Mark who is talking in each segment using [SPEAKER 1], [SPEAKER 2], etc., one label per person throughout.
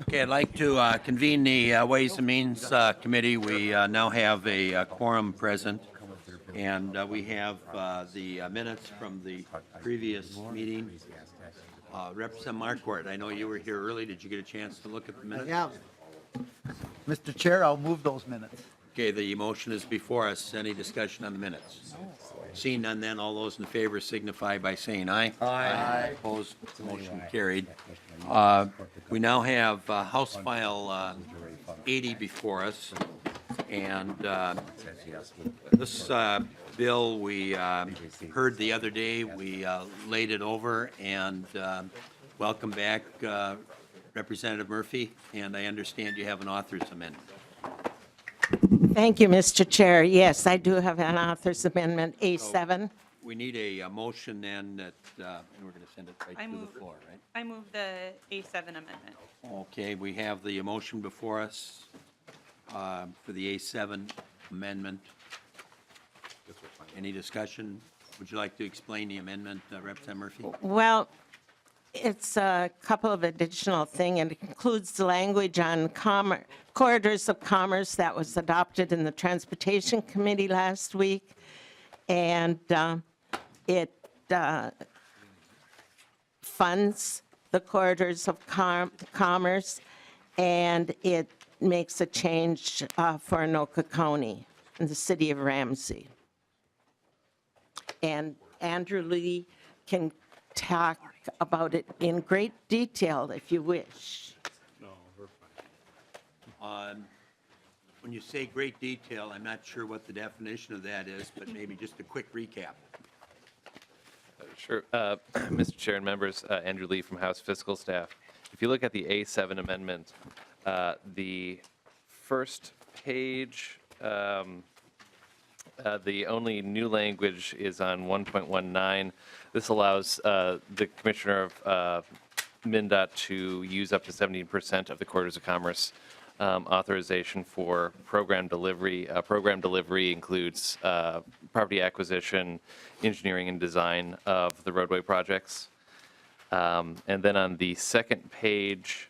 [SPEAKER 1] Okay, I'd like to convene the Ways and Means Committee. We now have a quorum present, and we have the minutes from the previous meeting. Representative Marquardt, I know you were here early. Did you get a chance to look at the minutes?
[SPEAKER 2] Yeah. Mr. Chair, I'll move those minutes.
[SPEAKER 1] Okay, the motion is before us. Any discussion on the minutes? Seeing none, then all those in favor signify by saying aye.
[SPEAKER 2] Aye.
[SPEAKER 1] Opposed, motion carried. We now have House File 80 before us, and this bill we heard the other day. We laid it over, and welcome back, Representative Murphy, and I understand you have an author's amendment.
[SPEAKER 3] Thank you, Mr. Chair. Yes, I do have an author's amendment, A7.
[SPEAKER 1] We need a motion then that, and we're going to send it right to the floor, right?
[SPEAKER 4] I move the A7 amendment.
[SPEAKER 1] Okay, we have the motion before us for the A7 amendment. Any discussion? Would you like to explain the amendment, Representative Murphy?
[SPEAKER 3] Well, it's a couple of additional things. It includes the language on corridors of commerce that was adopted in the Transportation Committee last week. And it funds the corridors of commerce, and it makes a change for Anoka County in the city of Ramsey. And Andrew Lee can talk about it in great detail if you wish.
[SPEAKER 1] When you say great detail, I'm not sure what the definition of that is, but maybe just a quick recap.
[SPEAKER 5] Sure. Mr. Chair and members, Andrew Lee from House Fiscal Staff. If you look at the A7 amendment, the first page, the only new language is on 1.19. This allows the Commissioner of MnDOT to use up to 17% of the Corridors of Commerce authorization for program delivery. Program delivery includes property acquisition, engineering, and design of the roadway projects. And then on the second page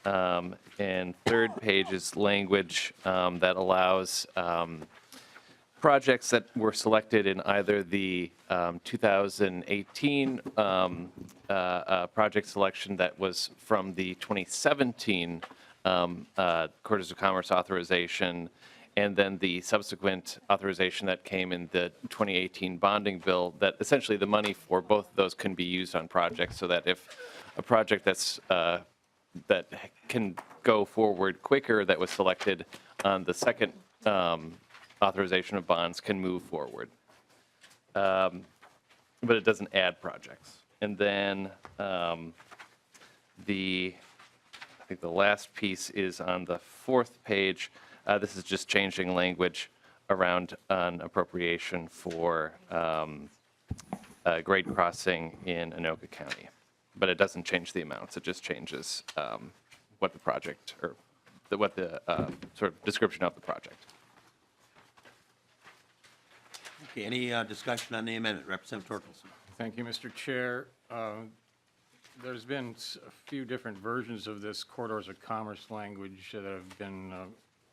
[SPEAKER 5] and third page is language that allows projects that were selected in either the 2018 project selection that was from the 2017 Corridors of Commerce authorization, and then the subsequent authorization that came in the 2018 bonding bill, that essentially the money for both of those can be used on projects, so that if a project that's that can go forward quicker that was selected on the second authorization of bonds can move forward. But it doesn't add projects. And then I think the last piece is on the fourth page. This is just changing language around an appropriation for grade crossing in Anoka County. But it doesn't change the amounts. It just changes what the project, or what the sort of description of the project.
[SPEAKER 1] Okay, any discussion on the amendment? Representative Torkelson.
[SPEAKER 6] Thank you, Mr. Chair. There's been a few different versions of this corridors of commerce language that have been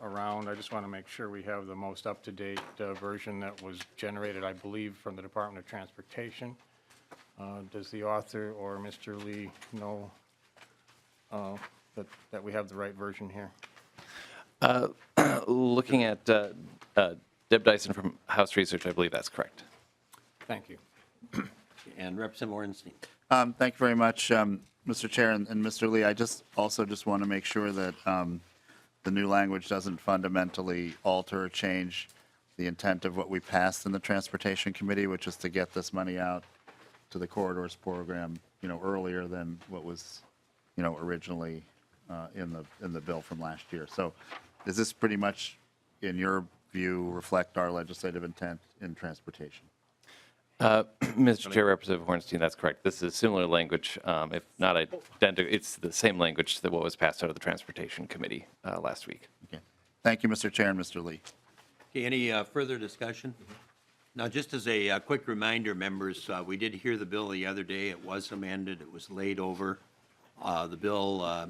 [SPEAKER 6] around. I just want to make sure we have the most up-to-date version that was generated, I believe, from the Department of Transportation. Does the author or Mr. Lee know that we have the right version here?
[SPEAKER 5] Looking at Deb Dyson from House Research, I believe that's correct.
[SPEAKER 6] Thank you.
[SPEAKER 1] And Representative Ornstein.
[SPEAKER 7] Thank you very much, Mr. Chair and Mr. Lee. I also want to make sure that the new language doesn't fundamentally alter or change the intent of what we passed in the Transportation Committee, which is to get this money out to the corridors program, earlier than what was, originally in the bill from last year. So, does this pretty much, in your view, reflect our legislative intent in transportation?
[SPEAKER 5] Mr. Chair, Representative Hornstein, that's correct. This is similar language, if not identical. It's the same language that what was passed out of the Transportation Committee last week.
[SPEAKER 7] Okay. Thank you, Mr. Chair and Mr. Lee.
[SPEAKER 1] Okay, any further discussion? Now, just as a quick reminder, members, we did hear the bill the other day. It was amended. It was laid over. The bill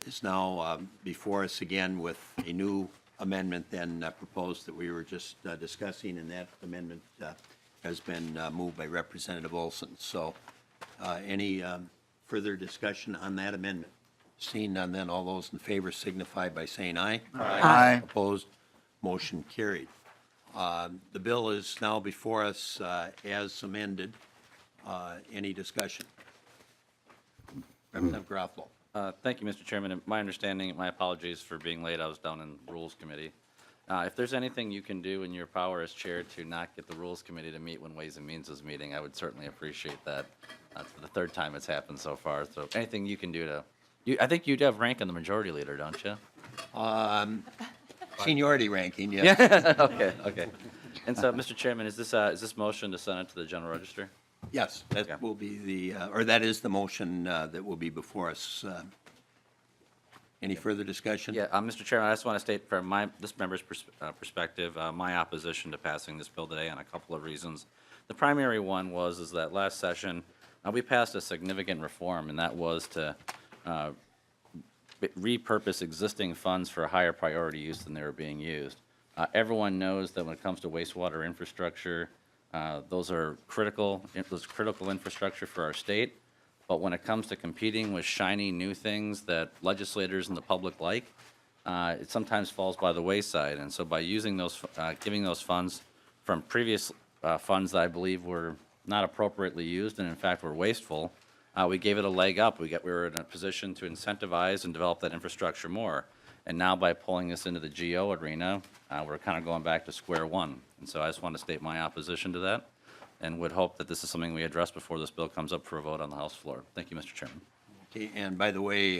[SPEAKER 1] is now before us again with a new amendment then proposed that we were just discussing, and that amendment has been moved by Representative Olson. So any further discussion on that amendment? Seeing none, then all those in favor signify by saying aye.
[SPEAKER 7] Aye.
[SPEAKER 1] Opposed, motion carried. The bill is now before us as amended. Any discussion? Representative Garofalo.
[SPEAKER 8] Thank you, Mr. Chairman. And my understanding, my apologies for being late. I was down in Rules Committee. If there's anything you can do in your power as chair to not get the Rules Committee to meet when Ways and Means is meeting, I would certainly appreciate that. That's the third time it's happened so far. So anything you can do to, I think you do have rank on the majority leader, don't you?
[SPEAKER 1] Seniority ranking, yes.
[SPEAKER 8] Okay. And so, Mr. Chairman, is this motion to send it to the General Register?
[SPEAKER 1] Yes,
[SPEAKER 8] Okay.
[SPEAKER 1] that will be the, or that is the motion that will be before us. Any further discussion?
[SPEAKER 8] Yeah, Mr. Chairman, I just want to state from this member's perspective, my opposition to passing this bill today on a couple of reasons. The primary one is that last session, we passed a significant reform, and that was to repurpose existing funds for a higher priority use than they were being used. Everyone knows that when it comes to wastewater infrastructure, those are critical infrastructure for our state. But when it comes to competing with shiny new things that legislators and the public like, it sometimes falls by the wayside. And so by using those, giving those funds from previous funds that I believe were not appropriately used and in fact were wasteful, we gave it a leg up. We were in a position to incentivize and develop that infrastructure more. And now by pulling this into the GO arena, we're kind of going back to square one. And so I just want to state my opposition to that and would hope that this is something we address before this bill comes up for a vote on the House floor. Thank you, Mr. Chairman.
[SPEAKER 1] Okay, and by the way,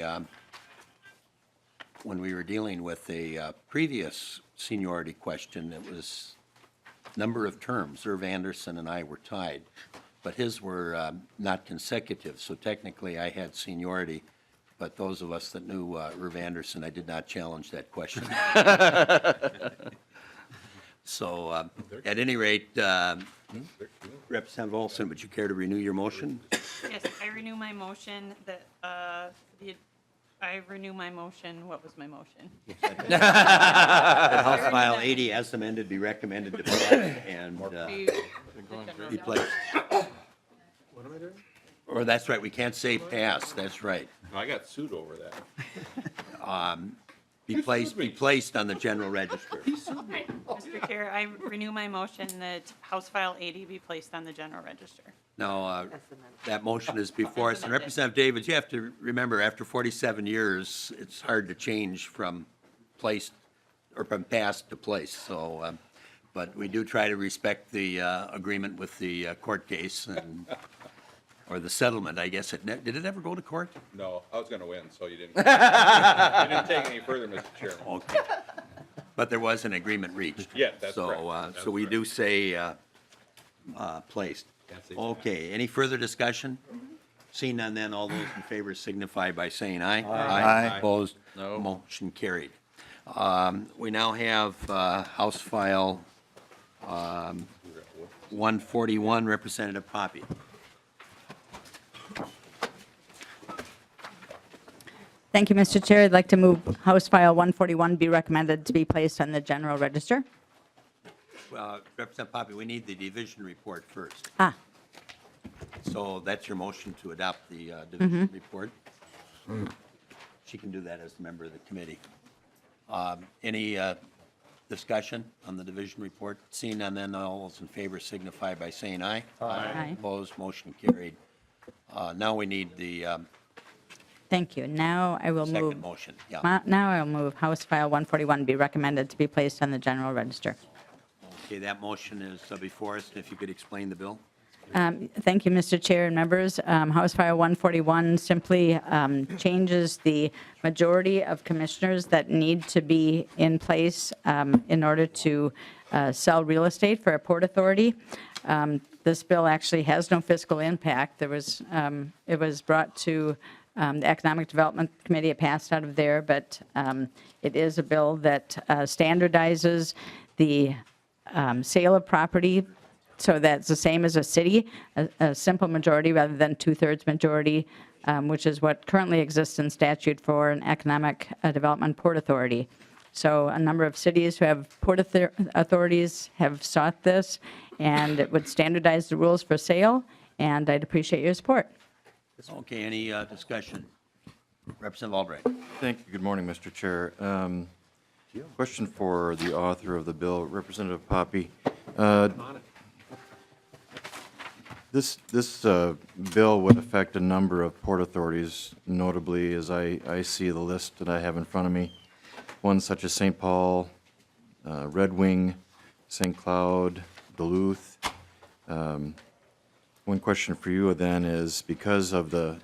[SPEAKER 1] when we were dealing with a previous seniority question, it was number of terms. Irv Anderson and I were tied, but his were not consecutive, so technically I had seniority. But those of us that knew Irv Anderson, I did not challenge that question. So at any rate, Representative Olson, would you care to renew your motion?
[SPEAKER 4] Yes, I renew my motion that, what was my motion?
[SPEAKER 1] That House File 80 as amended be recommended to pass and be placed.
[SPEAKER 9] What am I doing?
[SPEAKER 1] Or that's right, we can't say pass, that's right.
[SPEAKER 9] I got sued over that.
[SPEAKER 1] Be placed on the general register.
[SPEAKER 4] Mr. Chair, I renew my motion that House File 80 be placed on the general register.
[SPEAKER 1] Now, that motion is before us. And Representative Davids, you have to remember, after 47 years, it's hard to change from placed or from passed to placed. So, but we do try to respect the agreement with the court case and, or the settlement, I guess. Did it ever go to court?
[SPEAKER 9] No, I was gonna win, so you didn't, you didn't take any further, Mr. Chairman.
[SPEAKER 1] Okay. But there was an agreement reached.
[SPEAKER 9] Yeah, that's
[SPEAKER 1] So,
[SPEAKER 9] correct.
[SPEAKER 1] so we do say placed. Okay, any further discussion? Seeing none, then all those in favor signify by saying aye.
[SPEAKER 7] Aye.
[SPEAKER 1] Opposed?
[SPEAKER 8] No.
[SPEAKER 1] Motion carried. We now have House File 141, Representative Poppe.
[SPEAKER 10] Thank you, Mr. Chair. I'd like to move House File 141 be recommended to be placed on the general register.
[SPEAKER 1] Representative Poppe, we need the division report first.
[SPEAKER 10] Ah,
[SPEAKER 1] So that's your motion to adopt the division report? She can do that as a member of the committee. Any discussion on the division report? Seeing none, then all those in favor signify by saying aye.
[SPEAKER 10] Aye.
[SPEAKER 1] Opposed, motion carried. Now we need the
[SPEAKER 10] thank you. Now I will move.
[SPEAKER 1] second motion. Yeah.
[SPEAKER 10] Now I will move House File 141 be recommended to be placed on the general register.
[SPEAKER 1] Okay, that motion is before us. If you could explain the bill?
[SPEAKER 10] Thank you, Mr. Chair and members. House File 141 simply changes the majority of commissioners that need to be in place in order to sell real estate for a port authority. This bill actually has no fiscal impact. It was brought to the Economic Development Committee. It passed out of there, but it is a bill that standardizes the sale of property so that's the same as a city, a simple majority rather than two-thirds majority, which is what currently exists in statute for an economic development port authority. So a number of cities who have port authorities have sought this, and it would standardize the rules for sale, and I'd appreciate your support.
[SPEAKER 1] Okay, any discussion? Representative Albright.
[SPEAKER 11] Thank you. Good morning, Mr. Chair. Question for the author of the bill, Representative Poppe. This bill would affect a number of port authorities, notably, as I see the list that I have in front of me, ones such as St. Paul, Red Wing, St. Cloud, Duluth. One question for you then is, because of the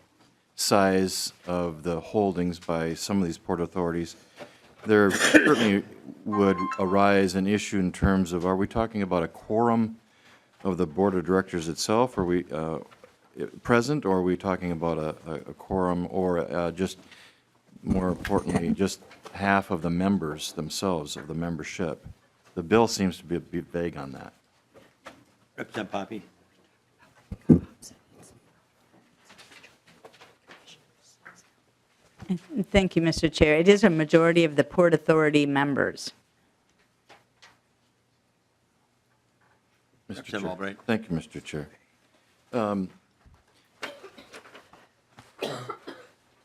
[SPEAKER 11] size of the holdings by some of these port authorities, there certainly would arise an issue in terms of, are we talking about a quorum of the board of directors itself? Are we present, or are we talking about a quorum, or just more importantly, just half of the members themselves of the membership? The bill seems to be vague on that.
[SPEAKER 1] Representative Poppe.
[SPEAKER 10] Thank you, Mr. Chair. It is a majority of the Port Authority members.
[SPEAKER 11] Mr.
[SPEAKER 1] Representative
[SPEAKER 11] Chair.
[SPEAKER 1] Albright.
[SPEAKER 11] Thank you, Mr. Chair.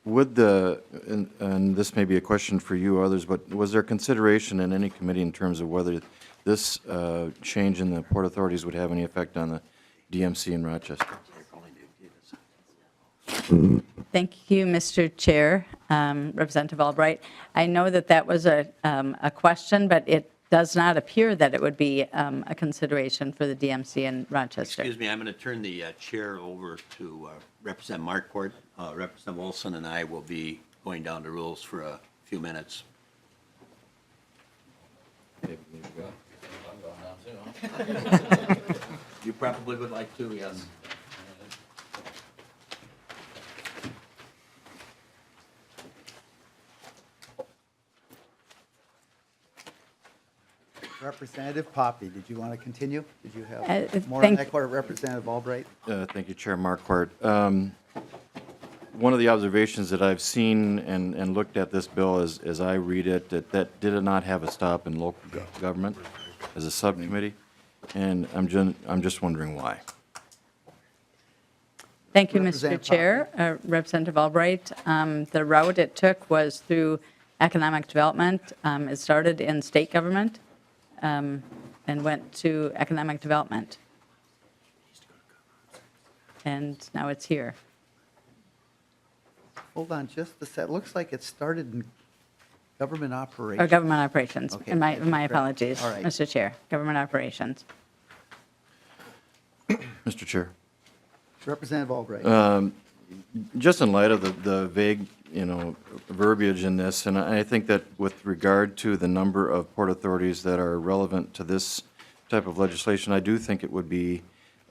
[SPEAKER 11] Would and this may be a question for you or others, but was there consideration in any committee in terms of whether this change in the port authorities would have any effect on the DMC in Rochester?
[SPEAKER 10] Thank you, Mr. Chair. Representative Albright. I know that that was a question, but it does not appear that it would be a consideration for the DMC in Rochester.
[SPEAKER 1] Excuse me, I'm going to turn the chair over to Representative Marquardt. Representative Olson and I will be going down to rules for a few minutes. You probably would like to, yes.
[SPEAKER 2] Representative Poppe, did you want to continue? Did you have more on
[SPEAKER 10] thank-
[SPEAKER 2] that court? Representative Albright?
[SPEAKER 11] Thank you, Chair Marquardt. One of the observations that I've seen and looked at this bill as I read it, that did not have a stop in local government as a subcommittee, and I'm just wondering why.
[SPEAKER 10] Thank you, Mr.
[SPEAKER 2] Representative
[SPEAKER 10] Chair. Representative Albright, the route it took was through economic development. It started in state government and went to economic development. And now it's here.
[SPEAKER 2] Hold on just a sec. Looks like it started in government
[SPEAKER 10] Or
[SPEAKER 2] operations.
[SPEAKER 10] government operations.
[SPEAKER 2] Okay,
[SPEAKER 10] My
[SPEAKER 2] thank you.
[SPEAKER 10] apologies,
[SPEAKER 2] All right.
[SPEAKER 10] Mr. Chair. Government operations.
[SPEAKER 11] Mr. Chair.
[SPEAKER 2] Representative Albright.
[SPEAKER 11] Just in light of the vague, verbiage in this, and I think that with regard to the number of port authorities that are relevant to this type of legislation, I do think it would be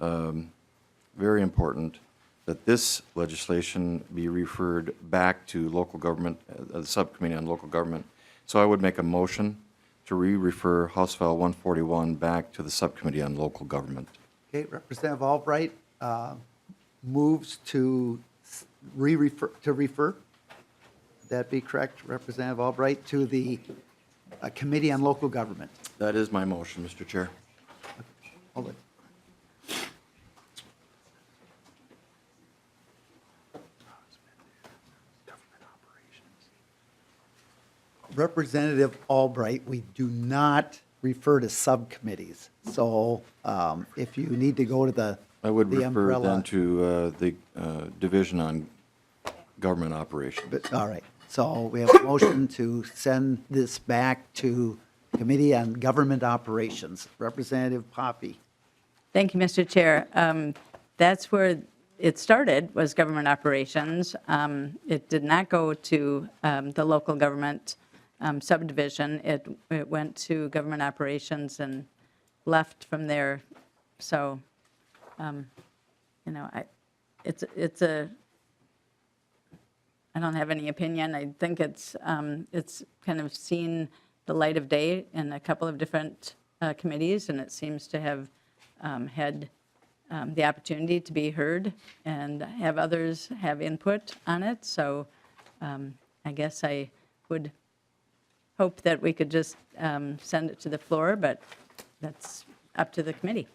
[SPEAKER 11] very important that this legislation be referred back to local government, the subcommittee on local government. So I would make a motion to refer House File 141 back to the subcommittee on local government.
[SPEAKER 2] Okay, Representative Albright moves to refer. Would that be correct, Representative Albright, to the Committee on Local Government?
[SPEAKER 11] That is my motion, Mr. Chair.
[SPEAKER 2] Hold it. Representative Albright, we do not refer to subcommittees. So if you need to go to the
[SPEAKER 11] I would
[SPEAKER 2] the
[SPEAKER 11] refer
[SPEAKER 2] umbrella.
[SPEAKER 11] then to the Division on Government Operations.
[SPEAKER 2] But, all right, so we have a motion to send this back to Committee on Government Operations. Representative Poppe.
[SPEAKER 10] Thank you, Mr. Chair. That's where it started, was government operations. It did not go to the local government subdivision. It went to government operations and left from there. So, I don't have any opinion. I think it's kind of seen the light of day in a couple of different committees, and it seems to have had the opportunity to be heard and have others have input on it. So I guess I would hope that we could just send it to the floor, but that's up to the committee.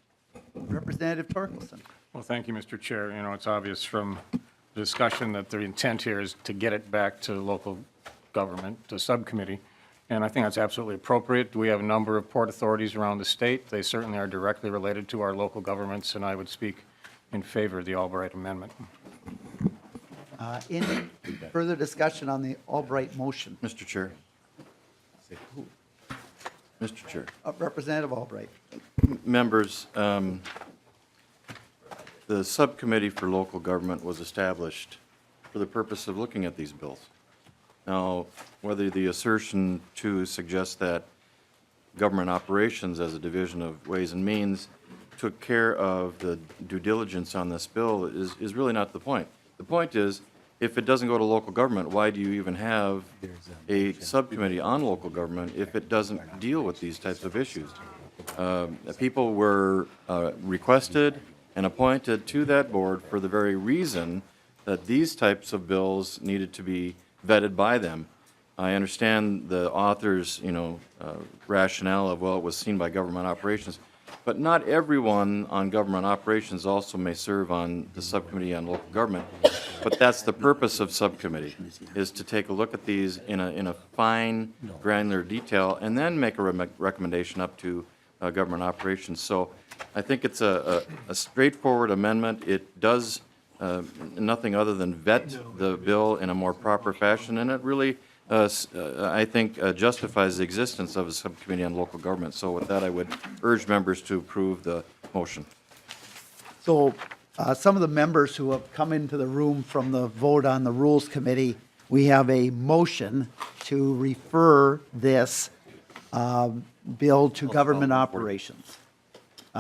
[SPEAKER 2] Representative Torkelson.
[SPEAKER 6] Well, thank you, Mr. Chair. You know, it's obvious from the discussion that the intent here is to get it back to local government, to subcommittee, and I think that's absolutely appropriate. We have a number of port authorities around the state. They certainly are directly related to our local governments, and I would speak in favor of the Albright amendment.
[SPEAKER 2] Any further discussion on the Albright motion?
[SPEAKER 11] Mr. Chair. Mr. Chair.
[SPEAKER 2] Representative Albright.
[SPEAKER 11] Members, the subcommittee for local government was established for the purpose of looking at these bills. Now, whether the assertion to suggest that government operations as a division of Ways and Means took care of the due diligence on this bill is really not the point. The point is, if it doesn't go to local government, why do you even have a subcommittee on local government if it doesn't deal with these types of issues? People were requested and appointed to that board for the very reason that these types of bills needed to be vetted by them. I understand the author's, rationale of, well, it was seen by government operations, but not everyone on government operations also may serve on the subcommittee on local government. But that's the purpose of subcommittee, is to take a look at these in a fine, granular detail, and then make a recommendation up to government operations. So I think it's a straightforward amendment. It does nothing other than vet the bill in a more proper fashion, and it really, I think, justifies the existence of a subcommittee on local government. So with that, I would urge members to approve the motion.
[SPEAKER 2] So some of the members who have come into the room from the vote on the Rules Committee, we have a motion to refer this bill to government operations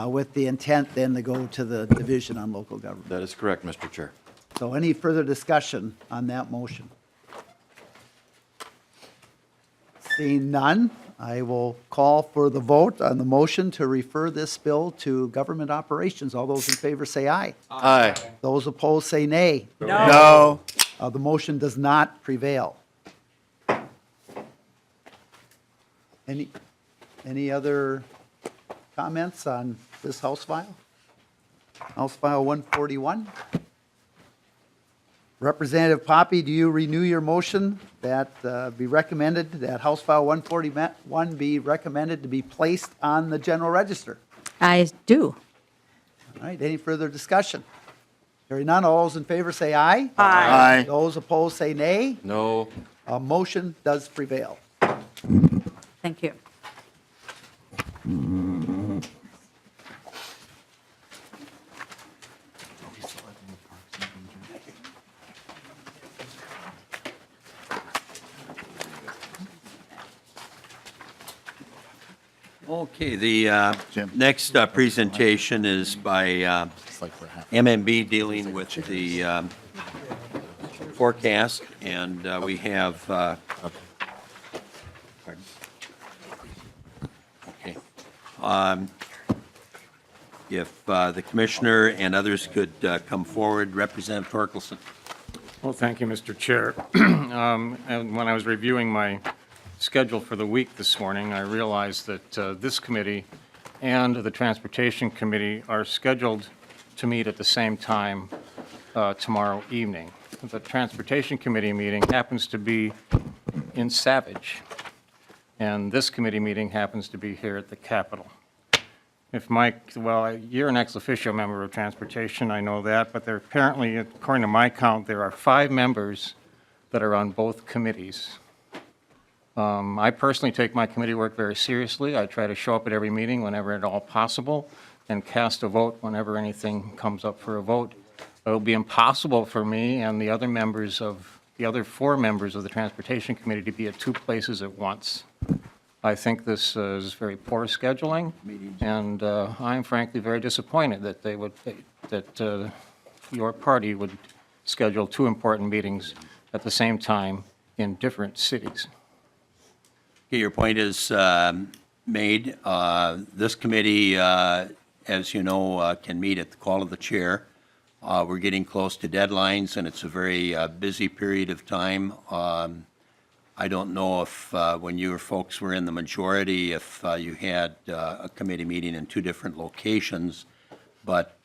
[SPEAKER 2] with the intent then to go to the Division on Local Government.
[SPEAKER 11] That is correct, Mr. Chair.
[SPEAKER 2] So any further discussion on that motion? Seeing none, I will call for the vote on the motion to refer this bill to government operations. All those in favor say aye.
[SPEAKER 11] Aye.
[SPEAKER 2] Those opposed say nay.
[SPEAKER 11] No.
[SPEAKER 2] The motion does not prevail. Any other comments on this House file? House File 141? Representative Poppe, do you renew your motion that be recommended, that House File 141 be recommended to be placed on the general register?
[SPEAKER 10] I do.
[SPEAKER 2] All right, any further discussion? Hearing none, all those in favor say aye.
[SPEAKER 7] Aye.
[SPEAKER 2] Those opposed say nay.
[SPEAKER 11] No.
[SPEAKER 2] Motion does prevail.
[SPEAKER 10] Thank you.
[SPEAKER 1] Okay, the
[SPEAKER 7] Jim.
[SPEAKER 1] next presentation is by
[SPEAKER 7] It's like we're half.
[SPEAKER 1] MMB dealing with the forecast, and we have, pardon? Okay. If the commissioner and others could come forward, Representative Torkelson.
[SPEAKER 6] Well, thank you, Mr. Chair. And when I was reviewing my schedule for the week this morning, I realized that this committee and the Transportation Committee are scheduled to meet at the same time tomorrow evening. The Transportation Committee meeting happens to be in Savage, and this committee meeting happens to be here at the Capitol. If Mike, well, you're an ex officio member of Transportation, I know that, but there apparently, according to my count, there are 5 members that are on both committees. I personally take my committee work very seriously. I try to show up at every meeting whenever at all possible and cast a vote whenever anything comes up for a vote. It will be impossible for me and the other members of, the other 4 members of the Transportation Committee to be at 2 places at once. I think this is very poor scheduling, and I'm frankly very disappointed that they would, that your party would schedule 2 important meetings at the same time in different cities.
[SPEAKER 1] Okay, your point is made. This committee as you know, can meet at the call of the chair. We're getting close to deadlines, and it's a very busy period of time. I don't know if, when you folks were in the majority, if you had a committee meeting in two different locations, but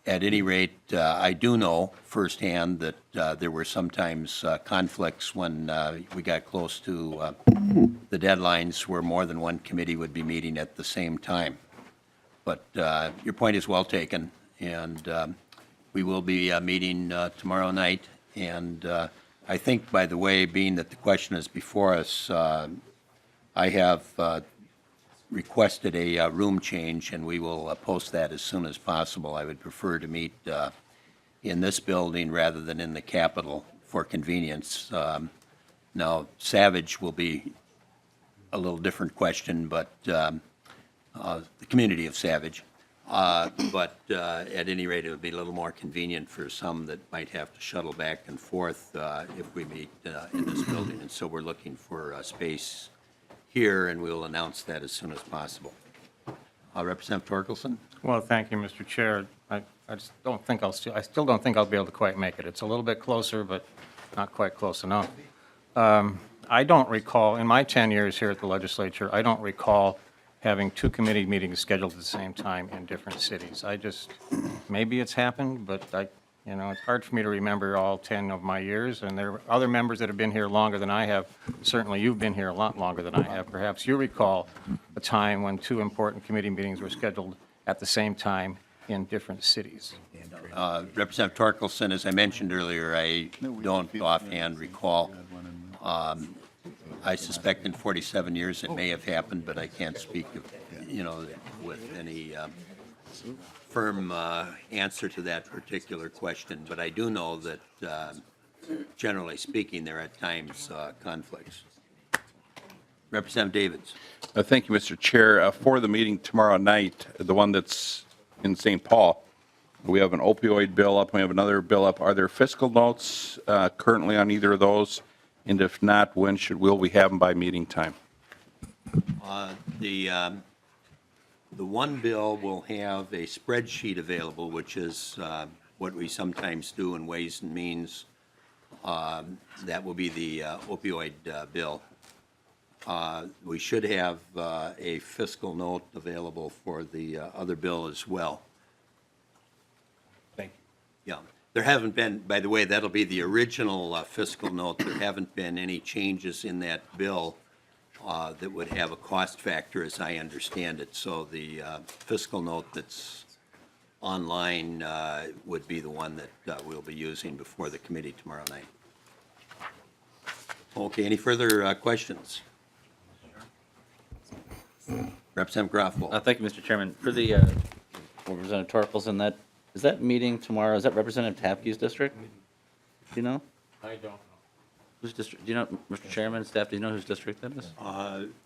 [SPEAKER 1] at any rate, I do know firsthand that there were sometimes conflicts when we got close to the deadlines where more than one committee would be meeting at the same time. But your point is well taken, and we will be meeting tomorrow night. And I think, by the way, being that the question is before us, I have requested a room change, and we will post that as soon as possible. I would prefer to meet in this building rather than in the Capitol for convenience. Now, Savage will be a little different question, but the community of Savage. But at any rate, it would be a little more convenient for some that might have to shuttle back and forth if we meet in this building. And so we're looking for space here, and we'll announce that as soon as possible. Representative Torkelson?
[SPEAKER 6] Well, thank you, Mr. Chair. I just don't think I still don't think I'll be able to quite make it. It's a little bit closer, but not quite close enough. I don't recall, in my 10 years here at the legislature, I don't recall having two committee meetings scheduled at the same time in different cities. Maybe it's happened, but it's hard for me to remember all 10 of my years, and there are other members that have been here longer than I have. Certainly, you've been here a lot longer than I have. Perhaps you recall a time when two important committee meetings were scheduled at the same time in different cities.
[SPEAKER 1] Representative Torkelson, as I mentioned earlier, I don't offhand recall. I suspect in 47 years it may have happened, but I can't speak, with any firm answer to that particular question. But I do know that, generally speaking, there are at times conflicts. Representative Davids.
[SPEAKER 9] Thank you, Mr. Chair. For the meeting tomorrow night, the one that's in St. Paul, we have an opioid bill up, we have another bill up. Are there fiscal notes currently on either of those? And if not, when will we have them by meeting time?
[SPEAKER 1] The one bill will have a spreadsheet available, which is what we sometimes do in Ways and Means. That will be the opioid bill. We should have a fiscal note available for the other bill as well.
[SPEAKER 9] Thank you.
[SPEAKER 1] Yeah. There haven't been, by the way, that'll be the original fiscal note. There haven't been any changes in that bill that would have a cost factor, as I understand it. So the fiscal note that's online would be the one that we'll be using before the committee tomorrow night. Okay, any further questions? Representative Groffel.
[SPEAKER 8] Thank you, Mr. Chairman. For the Representative Torkelson, is that meeting tomorrow? Is that Representative Tapke's district? Do you know?
[SPEAKER 6] I don't know.
[SPEAKER 8] Whose district? Do you know, Mr. Chairman, staff? Do you know whose district that is?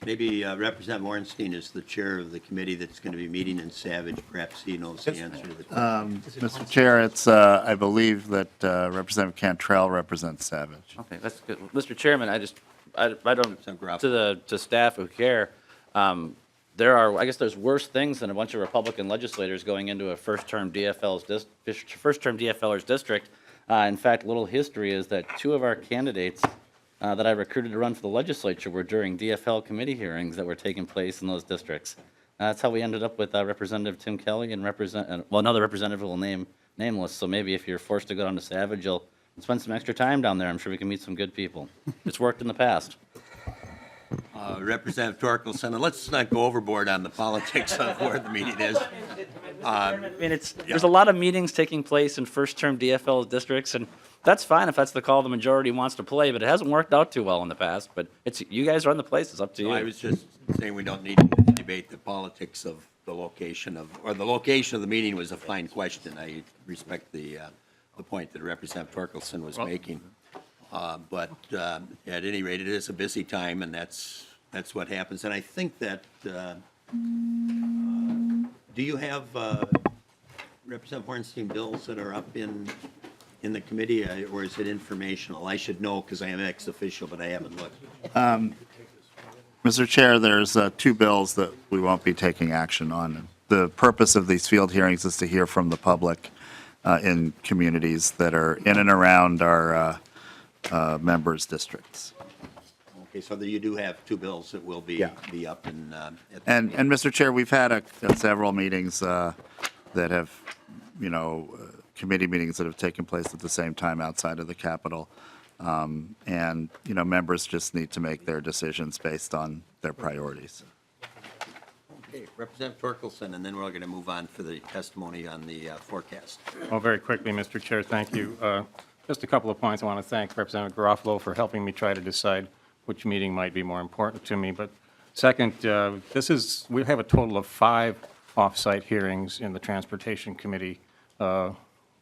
[SPEAKER 1] Maybe Representative Ornstein is the chair of the committee that's going to be meeting in Savage. Perhaps he knows the answer to the question.
[SPEAKER 7] Mr. Chair, it's, I believe that Representative Cantrell represents Savage.
[SPEAKER 8] Okay, that's good. Mr. Chairman, I don't,
[SPEAKER 1] Representative Groffel.
[SPEAKER 8] to staff who care, I guess there's worse things than a bunch of Republican legislators going into a first-term DFLer's district. In fact, little history is that two of our candidates that I recruited to run for the legislature were during DFL committee hearings that were taking place in those districts. That's how we ended up with Representative Tim Kelly and another representative will name nameless. So maybe if you're forced to go down to Savage, you'll spend some extra time down there. I'm sure we can meet some good people. It's worked in the past.
[SPEAKER 1] Representative Torkelson, and let's not go overboard on the politics of where the meeting is.
[SPEAKER 8] I mean, there's a lot of meetings taking place in first-term DFL districts, and that's fine if that's the call the majority wants to play, but it hasn't worked out too well in the past. But you guys run the place. It's up to you.
[SPEAKER 1] I was just saying we don't need to debate the politics of the location of the meeting was a fine question. I respect the point that Representative Torkelson was making. But at any rate, it is a busy time, and that's what happens. And I think that, do you have Representative Ornstein bills that are up in the committee, or is it informational? I should know because I am ex-official, but I haven't looked.
[SPEAKER 7] Mr. Chair, there's two bills that we won't be taking action on the purpose of these field hearings is to hear from the public in communities that are in and around our members' districts.
[SPEAKER 1] Okay, so you do have two bills that will be up and.
[SPEAKER 7] And Mr. Chair, we've had several meetings that have, committee meetings that have taken place at the same time outside of the Capitol. And, members just need to make their decisions based on their priorities.
[SPEAKER 1] Okay, Representative Torkelson, and then we're going to move on for the testimony on the forecast.
[SPEAKER 6] Well, very quickly, Mr. Chair, thank you. Just a couple of points. I want to thank Representative Garofalo for helping me try to decide which meeting might be more important to me. But second, we have a total of 5 off-site hearings in the Transportation Committee in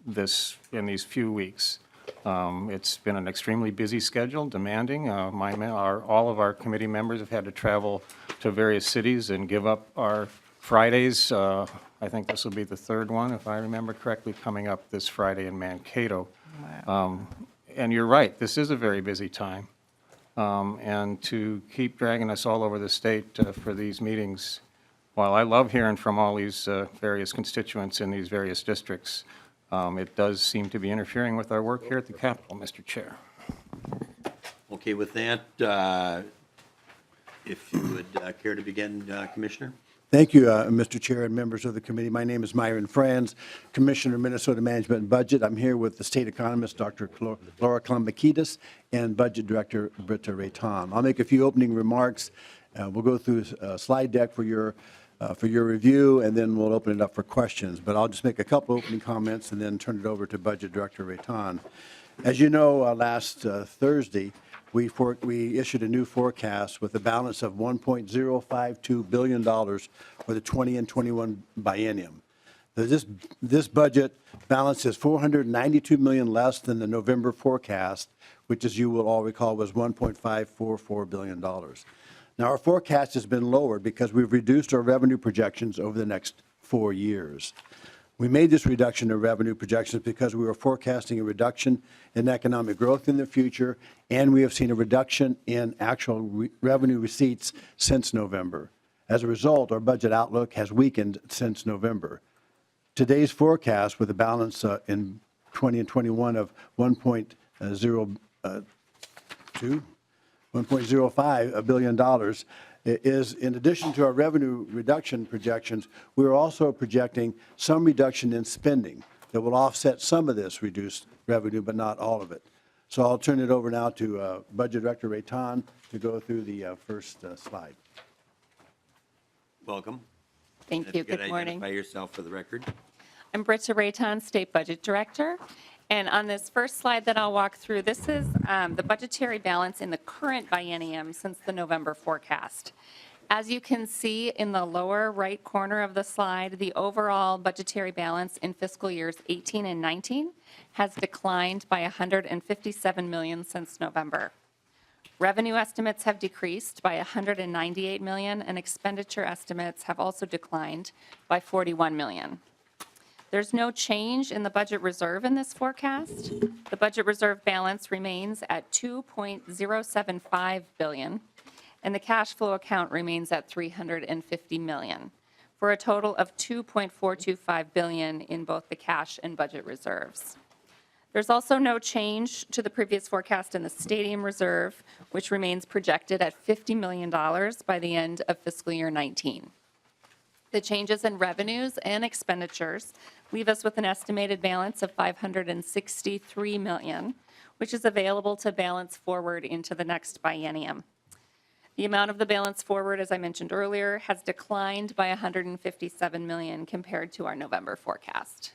[SPEAKER 6] these few weeks. It's been an extremely busy schedule, demanding. All of our committee members have had to travel to various cities and give up our Fridays. I think this will be the third one, if I remember correctly, coming up this Friday in Mankato. And you're right, this is a very busy time. And to keep dragging us all over the state for these meetings, while I love hearing from all these various constituents in these various districts, it does seem to be interfering with our work here at the Capitol, Mr. Chair.
[SPEAKER 1] Okay, with that, if you would care to begin, Commissioner?
[SPEAKER 12] Thank you, Mr. Chair and members of the committee. My name is Myron Frans, Commissioner, Minnesota Management and Budget. I'm here with the State Economist, Dr. Laura Kalambokidis, and Budget Director Britta Reitan. I'll make a few opening remarks. We'll go through a slide deck for your review, and then we'll open it up for questions. But I'll just make a couple opening comments and then turn it over to Budget Director Reitan. As you know, last Thursday, we issued a new forecast with a balance of $1.052 billion for the 20 and 21 biennium. This budget balance is $492 million less than the November forecast, which, as you will all recall, was $1.544 billion. Now, our forecast has been lowered because we've reduced our revenue projections over the next 4 years. We made this reduction in revenue projections because we were forecasting a reduction in economic growth in the future, and we have seen a reduction in actual revenue receipts since November. As a result, our budget outlook has weakened since November. Today's forecast, with a balance in 20 and 21 of $1.05 billion, is, in addition to our revenue reduction projections, we are also projecting some reduction in spending that will offset some of this reduced revenue, but not all of it. So I'll turn it over now to Budget Director Reitan to go through the first slide.
[SPEAKER 1] Welcome.
[SPEAKER 4] Thank
[SPEAKER 1] If
[SPEAKER 4] you.
[SPEAKER 1] could
[SPEAKER 4] Good morning.
[SPEAKER 1] Identify yourself for the record.
[SPEAKER 4] I'm Britta Reitan, State Budget Director. And on this first slide that I'll walk through, this is the budgetary balance in the current biennium since the November forecast. As you can see in the lower right corner of the slide, the overall budgetary balance in fiscal years 18 and 19 has declined by $157 million since November. Revenue estimates have decreased by $198 million, and expenditure estimates have also declined by $41 million. There's no change in the budget reserve in this forecast. The budget reserve balance remains at $2.075 billion, and the cash flow account remains at $350 million, for a total of $2.425 billion in both the cash and budget reserves. There's also no change to the previous forecast in the stadium reserve, which remains projected at $50 million by the end of fiscal year 19. The changes in revenues and expenditures leave us with an estimated balance of $563 million, which is available to balance forward into the next biennium. The amount of the balance forward, as I mentioned earlier, has declined by $157 million compared to our November forecast.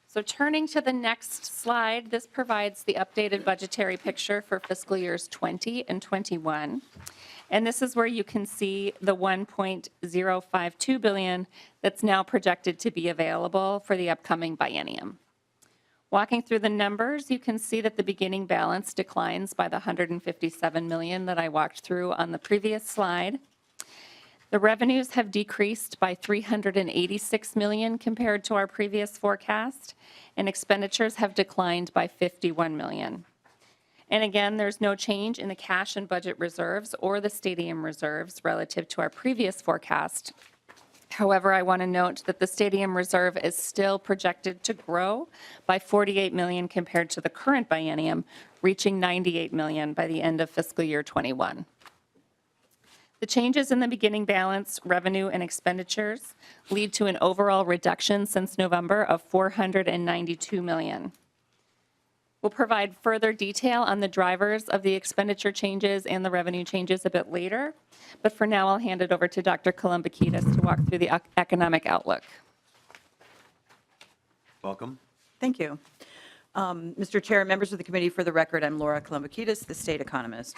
[SPEAKER 4] So turning to the next slide, this provides the updated budgetary picture for fiscal years 20 and 21. And this is where you can see the $1.052 billion that's now projected to be available for the upcoming biennium. Walking through the numbers, you can see that the beginning balance declines by the $157 million that I walked through on the previous slide. The revenues have decreased by $386 million compared to our previous forecast, and expenditures have declined by $51 million. And again, there's no change in the cash and budget reserves or the stadium reserves relative to our previous forecast. However, I want to note that the stadium reserve is still projected to grow by $48 million compared to the current biennium, reaching $98 million by the end of fiscal year '21. The changes in the beginning balance, revenue, and expenditures lead to an overall reduction since November of $492 million. We'll provide further detail on the drivers of the expenditure changes and the revenue changes a bit later, but for now I'll hand it over to Dr. Kalambokidis to walk through the economic outlook.
[SPEAKER 1] Welcome.
[SPEAKER 13] Thank you. Mr. Chair and members of the committee, for the record, I'm Laura Kalambokidis, the state economist.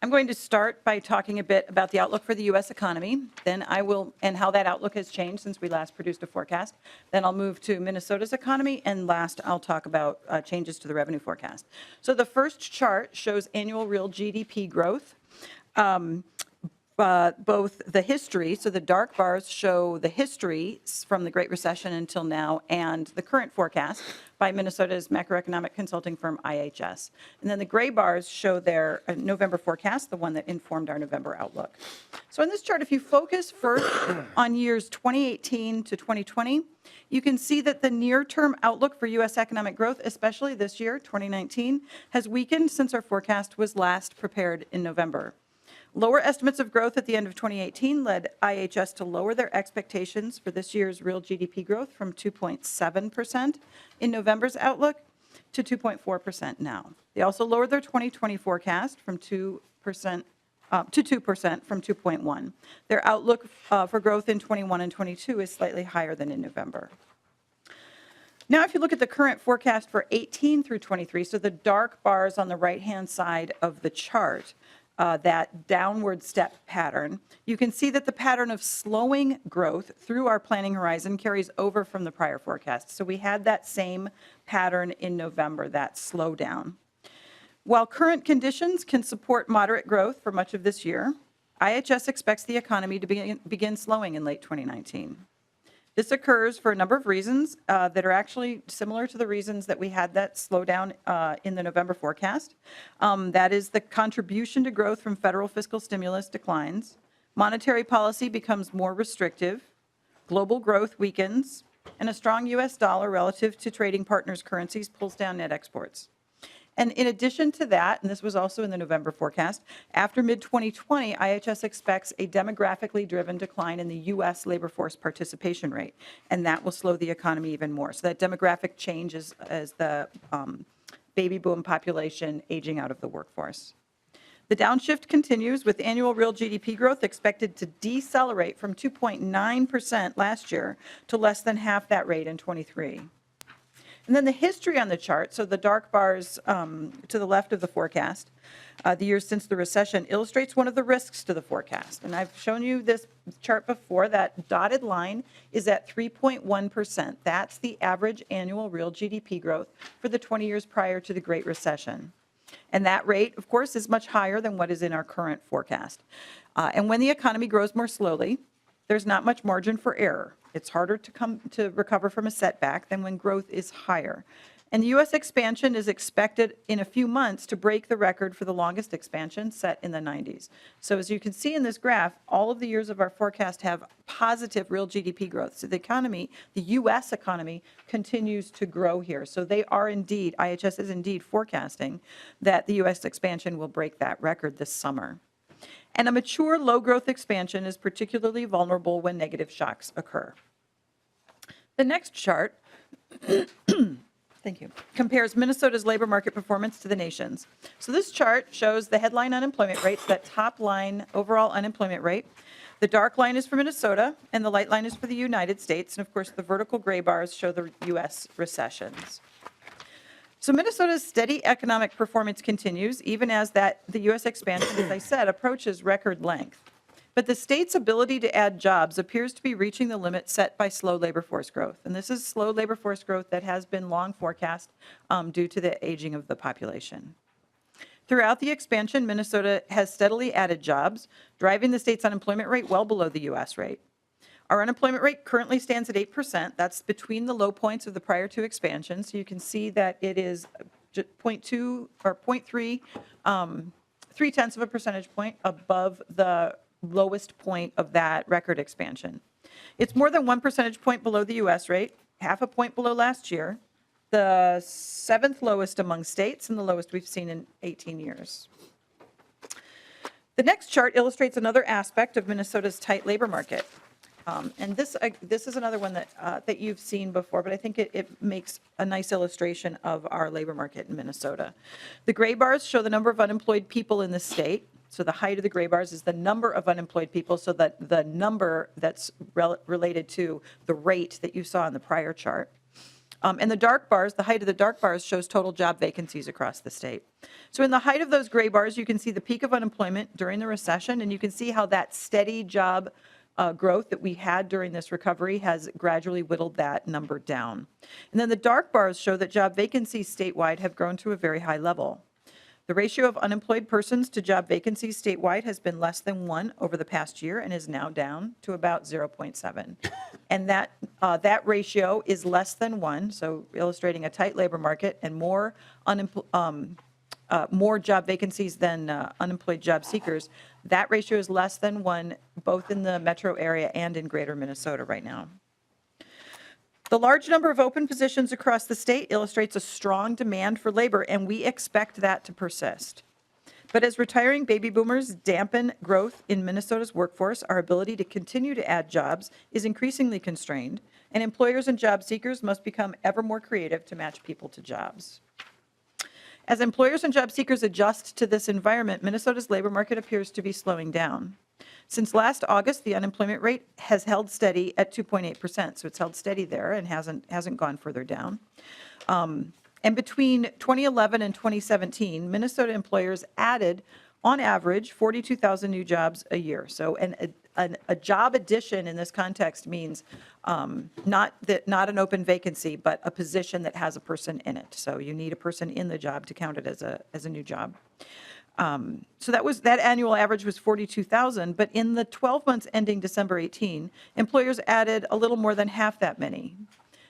[SPEAKER 13] I'm going to start by talking a bit about the outlook for the U.S. economy, then I will, and how that outlook has changed since we last produced a forecast. Then I'll move to Minnesota's economy, and last I'll talk about changes to the revenue forecast. So the first chart shows annual real GDP growth. Both the history, so the dark bars show the history from the Great Recession until now, and the current forecast by Minnesota's macroeconomic consulting firm IHS. And then the gray bars show their November forecast, the one that informed our November outlook. So in this chart, if you focus first on years 2018 to 2020, you can see that the near-term outlook for U.S. economic growth, especially this year, 2019, has weakened since our forecast was last prepared in November. Lower estimates of growth at the end of 2018 led IHS to lower their expectations for this year's real GDP growth from 2.7% in November's outlook to 2.4% now. They also lowered their 2020 forecast from 2% to 2% from 2.1%. Their outlook for growth in 21 and 22 is slightly higher than in November. Now, if you look at the current forecast for 18 through 23, so the dark bars on the right-hand side of the chart, that downward step pattern, you can see that the pattern of slowing growth through our planning horizon carries over from the prior forecast. So we had that same pattern in November, that slowdown. While current conditions can support moderate growth for much of this year, IHS expects the economy to begin slowing in late 2019. This occurs for a number of reasons that are actually similar to the reasons that we had that slowdown in the November forecast. That is, the contribution to growth from federal fiscal stimulus declines, monetary policy becomes more restrictive, global growth weakens, and a strong U.S. dollar relative to trading partners' currencies pulls down net exports. And in addition to that, and this was also in the November forecast, after mid-2020, IHS expects a demographically driven decline in the U.S. labor force participation rate, and that will slow the economy even more. So that demographic changes as the baby boom population aging out of the workforce. The downshift continues with annual real GDP growth expected to decelerate from 2.9% last year to less than half that rate in 23. And then the history on the chart, so the dark bars to the left of the forecast, the years since the recession, illustrates one of the risks to the forecast. And I've shown you this chart before. That dotted line is at 3.1%. That's the average annual real GDP growth for the 20 years prior to the Great Recession. And that rate, of course, is much higher than what is in our current forecast. And when the economy grows more slowly, there's not much margin for error. It's harder to recover from a setback than when growth is higher. And the U.S. expansion is expected in a few months to break the record for the longest expansion set in the 90s. So as you can see in this graph, all of the years of our forecast have positive real GDP growth. So the economy, the U.S. economy, continues to grow here. So they are indeed, IHS is indeed forecasting that the U.S. expansion will break that record this summer. And a mature low-growth expansion is particularly vulnerable when negative shocks occur. The next chart thank you, compares Minnesota's labor market performance to the nation's. So this chart shows the headline unemployment rates, that top line overall unemployment rate. The dark line is for Minnesota, and the light line is for the United States. And of course, the vertical gray bars show the U.S. recessions. So Minnesota's steady economic performance continues, even as the U.S. expansion, as I said, approaches record length. But the state's ability to add jobs appears to be reaching the limit set by slow labor force growth. And this is slow labor force growth that has been long forecast due to the aging of the population. Throughout the expansion, Minnesota has steadily added jobs, driving the state's unemployment rate well below the U.S. rate. Our unemployment rate currently stands at 8%. That's between the low points of the prior two expansions. So you can see that it is 0.2 or 0.3, 0.3 percentage point above the lowest point of that record expansion. It's more than 1 percentage point below the U.S. rate, half a point below last year, the 7th lowest among states, and the lowest we've seen in 18 years. The next chart illustrates another aspect of Minnesota's tight labor market. And this is another one that you've seen before, but I think it makes a nice illustration of our labor market in Minnesota. The gray bars show the number of unemployed people in the state. So the height of the gray bars is the number of unemployed people, so that the number that's related to the rate that you saw in the prior chart. And the dark bars, the height of the dark bars shows total job vacancies across the state. So in the height of those gray bars, you can see the peak of unemployment during the recession, and you can see how that steady job growth that we had during this recovery has gradually whittled that number down. And then the dark bars show that job vacancies statewide have grown to a very high level. The ratio of unemployed persons to job vacancies statewide has been less than 1 over the past year and is now down to about 0.7. And that ratio is less than 1, so illustrating a tight labor market and more job vacancies than unemployed job seekers. That ratio is less than 1 both in the metro area and in greater Minnesota right now. The large number of open positions across the state illustrates a strong demand for labor, and we expect that to persist. But as retiring baby boomers dampen growth in Minnesota's workforce, our ability to continue to add jobs is increasingly constrained, and employers and job seekers must become ever more creative to match people to jobs. As employers and job seekers adjust to this environment, Minnesota's labor market appears to be slowing down. Since last August, the unemployment rate has held steady at 2.8%, so it's held steady there and hasn't gone further down. And between 2011 and 2017, Minnesota employers added, on average, 42,000 new jobs a year. So a job addition in this context means not an open vacancy, but a position that has a person in it. So you need a person in the job to count it as a new job. So that annual average was 42,000, but in the 12 months ending December 18, employers added a little more than half that many.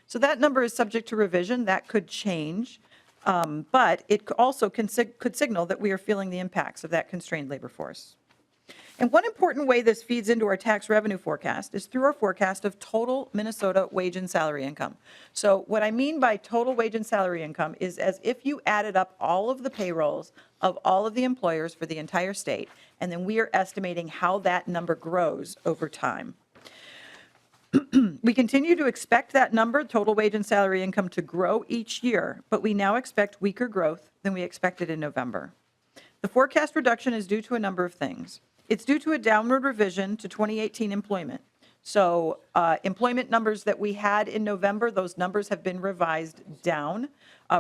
[SPEAKER 13] So that number is subject to revision. That could change, but it also could signal that we are feeling the impacts of that constrained labor force. And one important way this feeds into our tax revenue forecast is through our forecast of total Minnesota wage and salary income. So what I mean by total wage and salary income is as if you added up all of the payrolls of all of the employers for the entire state, and then we are estimating how that number grows over time. We continue to expect that number, total wage and salary income, to grow each year, but we now expect weaker growth than we expected in November. The forecast reduction is due to a number of things. It's due to a downward revision to 2018 employment. So employment numbers that we had in November, those numbers have been revised down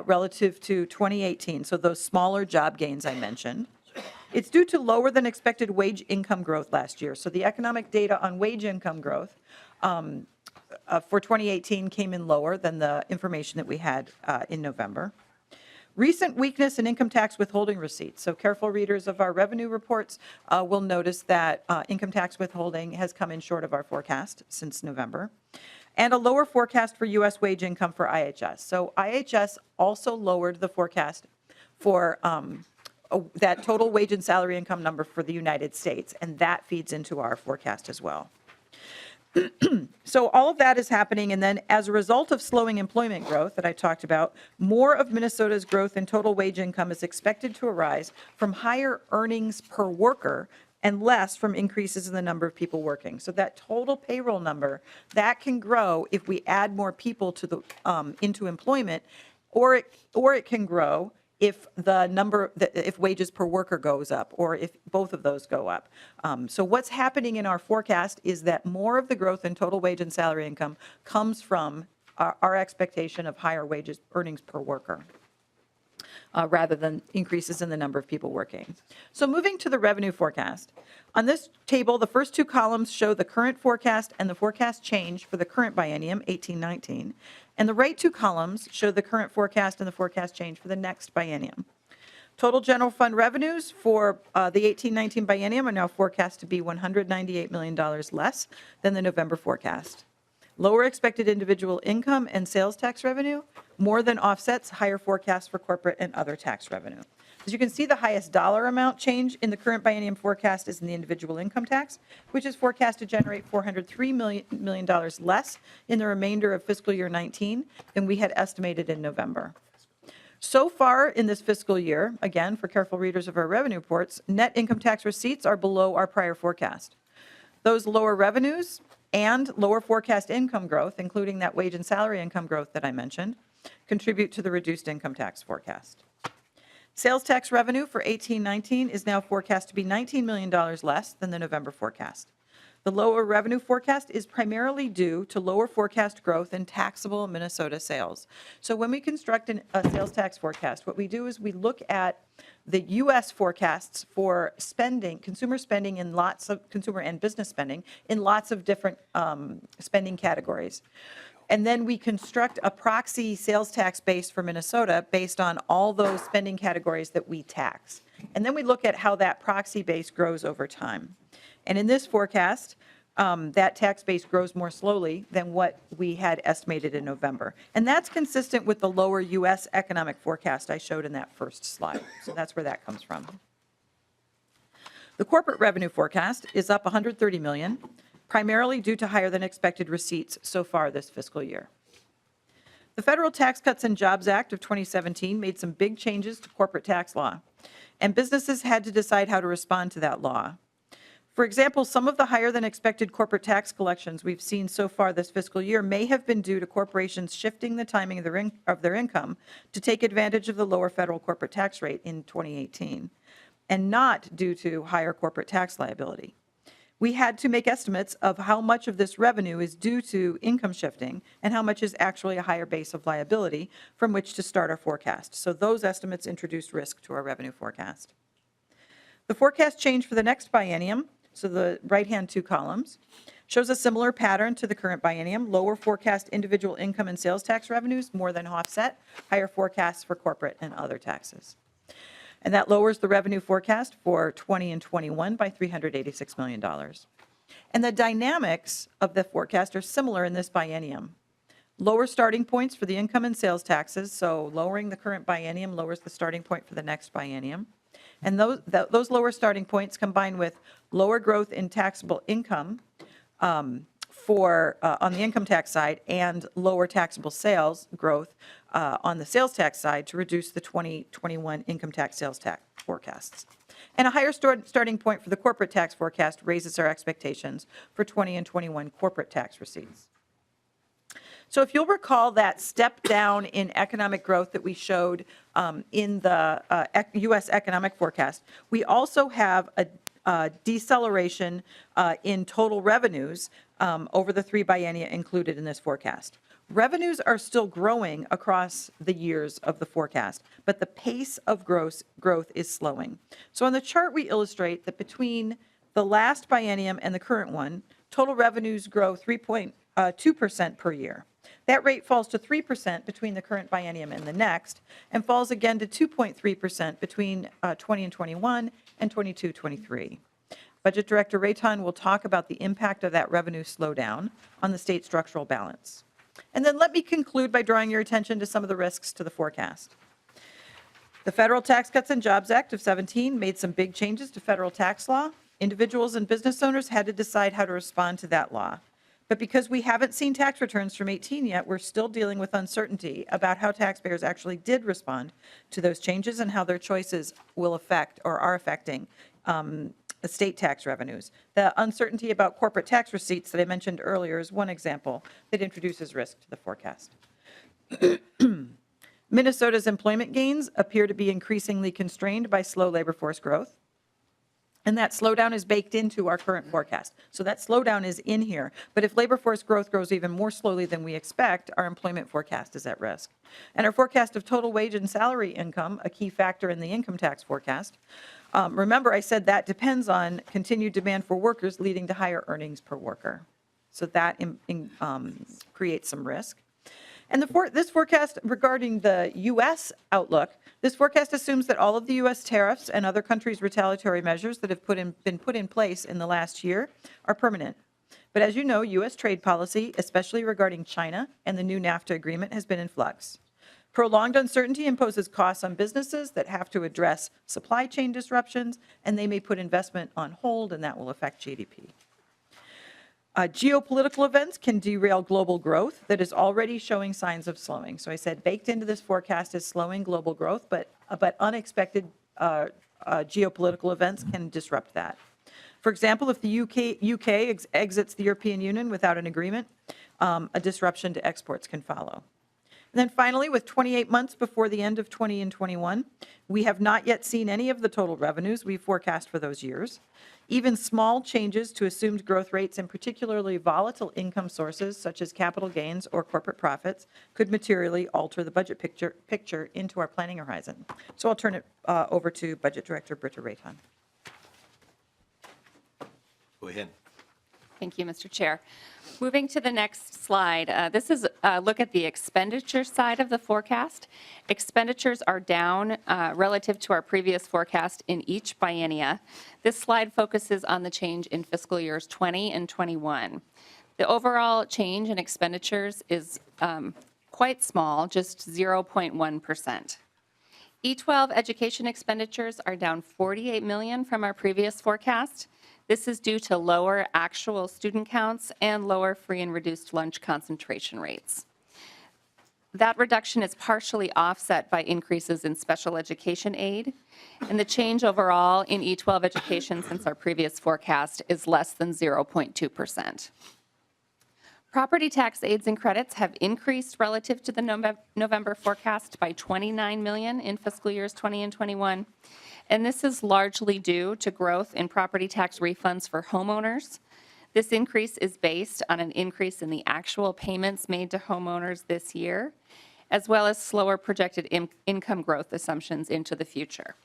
[SPEAKER 13] relative to 2018. So those smaller job gains I mentioned. It's due to lower than expected wage income growth last year. So the economic data on wage income growth for 2018 came in lower than the information that we had in November. Recent weakness in income tax withholding receipts. So careful readers of our revenue reports will notice that income tax withholding has come in short of our forecast since November. And a lower forecast for U.S. wage income for IHS. So IHS also lowered the forecast for that total wage and salary income number for the United States, and that feeds into our forecast as well. So all of that is happening, and then as a result of slowing employment growth that I talked about, more of Minnesota's growth in total wage income is expected to arise from higher earnings per worker and less from increases in the number of people working. So that total payroll number, that can grow if we add more people to the into employment, or it can grow if if wages per worker goes up, or if both of those go up. So what's happening in our forecast is that more of the growth in total wage and salary income comes from our expectation of higher wages, earnings per worker, rather than increases in the number of people working. So moving to the revenue forecast. On this table, the first two columns show the current forecast and the forecast change for the current biennium, 18-19. And the right two columns show the current forecast and the forecast change for the next biennium. Total general fund revenues for the 18-19 biennium are now forecast to be $198 million less than the November forecast. Lower expected individual income and sales tax revenue more than offsets higher forecasts for corporate and other tax revenue. As you can see, the highest dollar amount change in the current biennium forecast is in the individual income tax, which is forecast to generate $403 million less in the remainder of fiscal year 19 than we had estimated in November. So far in this fiscal year, again, for careful readers of our revenue reports, net income tax receipts are below our prior forecast. Those lower revenues and lower forecast income growth, including that wage and salary income growth that I mentioned, contribute to the reduced income tax forecast. Sales tax revenue for 18-19 is now forecast to be $19 million less than the November forecast. The lower revenue forecast is primarily due to lower forecast growth in taxable Minnesota sales. So when we construct a sales tax forecast, what we do is we look at the U.S. forecasts for spending, consumer spending in lots of consumer and business spending in lots of different spending categories. And then we construct a proxy sales tax base for Minnesota based on all those spending categories that we tax. And then we look at how that proxy base grows over time. And in this forecast, that tax base grows more slowly than what we had estimated in November. And that's consistent with the lower U.S. economic forecast I showed in that first slide. So that's where that comes from. The corporate revenue forecast is up $130 million, primarily due to higher than expected receipts so far this fiscal year. The Federal Tax Cuts and Jobs Act of 2017 made some big changes to corporate tax law, and businesses had to decide how to respond to that law. For example, some of the higher than expected corporate tax collections we've seen so far this fiscal year may have been due to corporations shifting the timing of their income to take advantage of the lower federal corporate tax rate in 2018, and not due to higher corporate tax liability. We had to make estimates of how much of this revenue is due to income shifting and how much is actually a higher base of liability from which to start our forecast. So those estimates introduced risk to our revenue forecast. The forecast change for the next biennium, so the right-hand two columns, shows a similar pattern to the current biennium. Lower forecast individual income and sales tax revenues more than offset higher forecasts for corporate and other taxes. And that lowers the revenue forecast for 20 and 21 by $386 million. And the dynamics of the forecast are similar in this biennium. Lower starting points for the income and sales taxes, so lowering the current biennium lowers the starting point for the next biennium. And those lower starting points combined with lower growth in taxable income on the income tax side and lower taxable sales growth on the sales tax side to reduce the 2021 income tax sales tax forecasts. And a higher starting point for the corporate tax forecast raises our expectations for 20 and 21 corporate tax receipts. So if you'll recall that step down in economic growth that we showed in the U.S. economic forecast, we also have a deceleration in total revenues over the three biennia included in this forecast. Revenues are still growing across the years of the forecast, but the pace of growth is slowing. So on the chart, we illustrate that between the last biennium and the current one, total revenues grow 3.2% per year. That rate falls to 3% between the current biennium and the next, and falls again to 2.3% between 20 and 21 and 22-23. Budget Director Reitan will talk about the impact of that revenue slowdown on the state structural balance. And then let me conclude by drawing your attention to some of the risks to the forecast. The Federal Tax Cuts and Jobs Act of 17 made some big changes to federal tax law. Individuals and business owners had to decide how to respond to that law. But because we haven't seen tax returns from 18 yet, we're still dealing with uncertainty about how taxpayers actually did respond to those changes and how their choices will affect or are affecting estate tax revenues. The uncertainty about corporate tax receipts that I mentioned earlier is one example that introduces risk to the forecast. Minnesota's employment gains appear to be increasingly constrained by slow labor force growth. And that slowdown is baked into our current forecast. So that slowdown is in here. But if labor force growth grows even more slowly than we expect, our employment forecast is at risk. And our forecast of total wage and salary income, a key factor in the income tax forecast, remember I said that depends on continued demand for workers leading to higher earnings per worker. So that creates some risk. And this forecast regarding the U.S. outlook, this forecast assumes that all of the U.S. tariffs and other countries' retaliatory measures that have been put in place in the last year are permanent. But as you know, U.S. trade policy, especially regarding China and the new NAFTA agreement, has been in flux. Prolonged uncertainty imposes costs on businesses that have to address supply chain disruptions, and they may put investment on hold, and that will affect GDP. Geopolitical events can derail global growth that is already showing signs of slowing. So I said baked into this forecast is slowing global growth, but unexpected geopolitical events can disrupt that. For example, if the UK exits the European Union without an agreement, a disruption to exports can follow. And then finally, with 28 months before the end of 20 and 21, we have not yet seen any of the total revenues we forecast for those years. Even small changes to assumed growth rates in particularly volatile income sources such as capital gains or corporate profits could materially alter the budget picture into our planning horizon. So I'll turn it over to Budget Director Britta Reitan.
[SPEAKER 1] Go ahead.
[SPEAKER 4] Thank you, Mr. Chair. Moving to the next slide, this is a look at the expenditure side of the forecast. Expenditures are down relative to our previous forecast in each biennia. This slide focuses on the change in fiscal years 20 and 21. The overall change in expenditures is quite small, just 0.1%. E12 education expenditures are down $48 million from our previous forecast. This is due to lower actual student counts and lower free and reduced lunch concentration rates. That reduction is partially offset by increases in special education aid, and the change overall in E12 education since our previous forecast is less than 0.2%. Property tax aids and credits have increased relative to the November forecast by $29 million in fiscal years 20 and 21. And this is largely due to growth in property tax refunds for homeowners. This increase is based on an increase in the actual payments made to homeowners this year, as well as slower projected income growth assumptions into the future.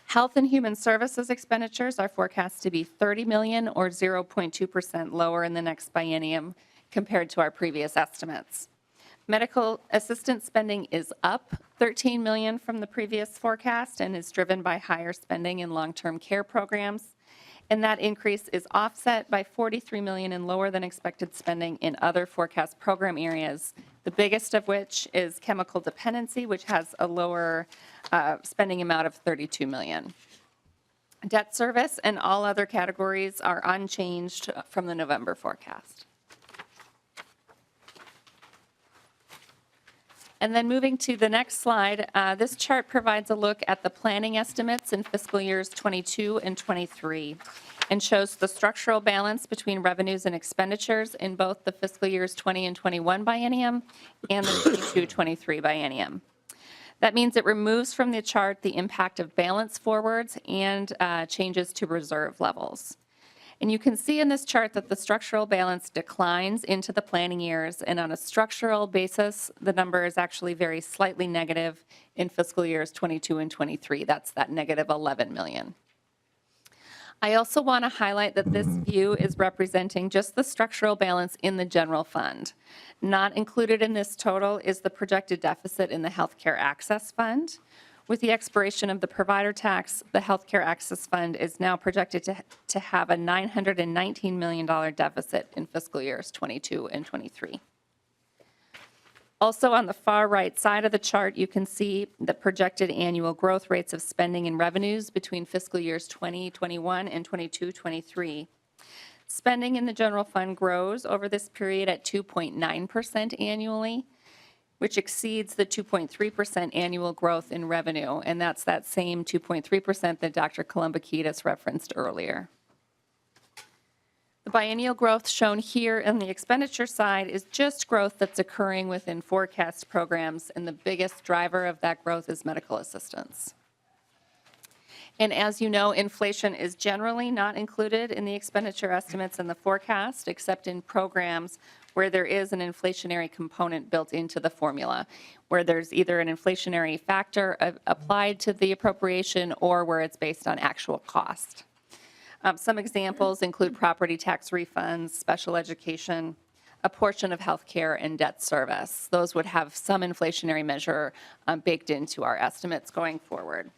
[SPEAKER 4] Health and Human Services expenditures are forecast to be $30 million or 0.2% lower in the next biennium compared to our previous estimates. Medical assistance spending is up $13 million from the previous forecast and is driven by higher spending in long-term care programs. And that increase is offset by $43 million in lower than expected spending in other forecast program areas, the biggest of which is chemical dependency, which has a lower spending amount of $32 million. Debt service and all other categories are unchanged from the November forecast. And then moving to the next slide, this chart provides a look at the planning estimates in fiscal years 22 and 23 and shows the structural balance between revenues and expenditures in both the fiscal years 20 and 21 biennium and the 22-23 biennium. That means it removes from the chart the impact of balance forwards and changes to reserve levels. And you can see in this chart that the structural balance declines into the planning years, and on a structural basis, the number is actually very slightly negative in fiscal years 22 and 23. That's that negative $11 million. I also want to highlight that this view is representing just the structural balance in the general fund. Not included in this total is the projected deficit in the Healthcare Access Fund. With the expiration of the provider tax, the Healthcare Access Fund is now projected to have a $919 million deficit in fiscal years 22 and 23. Also, on the far right side of the chart, you can see the projected annual growth rates of spending and revenues between fiscal years 2021 and 22-23. Spending in the general fund grows over this period at 2.9% annually, which exceeds the 2.3% annual growth in revenue, and that's that same 2.3% that Dr. Kalambokidis referenced earlier. The biennial growth shown here on the expenditure side is just growth that's occurring within forecast programs, and the biggest driver of that growth is medical assistance. And as you know, inflation is generally not included in the expenditure estimates in the forecast, except in programs where there is an inflationary component built into the formula, where there's either an inflationary factor applied to the appropriation or where it's based on actual cost. Some examples include property tax refunds, special education, a portion of healthcare, and debt service. Those would have some inflationary measure baked into our estimates going forward.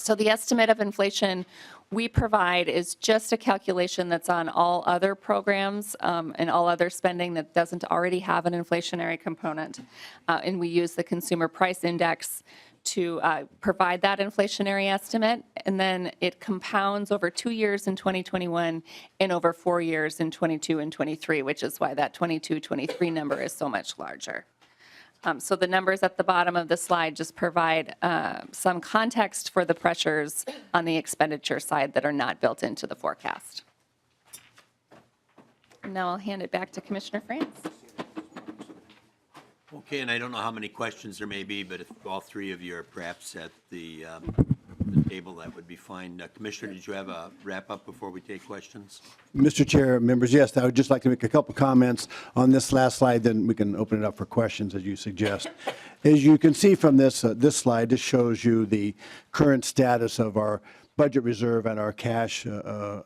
[SPEAKER 4] So the estimate of inflation we provide is just a calculation that's on all other programs and all other spending that doesn't already have an inflationary component. And we use the consumer price index to provide that inflationary estimate. And then it compounds over 2 years in 2021 and over 4 years in 22 and 23, which is why that 22-23 number is so much larger. So the numbers at the bottom of the slide just provide some context for the pressures on the expenditure side that are not built into the forecast. Now I'll hand it back to Commissioner Frans.
[SPEAKER 1] Okay, and I don't know how many questions there may be, but if all three of you are perhaps at the table, that would be fine. Commissioner, did you have a wrap-up before we take questions?
[SPEAKER 12] Mr. Chair, members, yes, I would just like to make a couple comments on this last slide, then we can open it up for questions as you suggest. As you can see from this slide, this shows you the current status of our budget reserve and our cash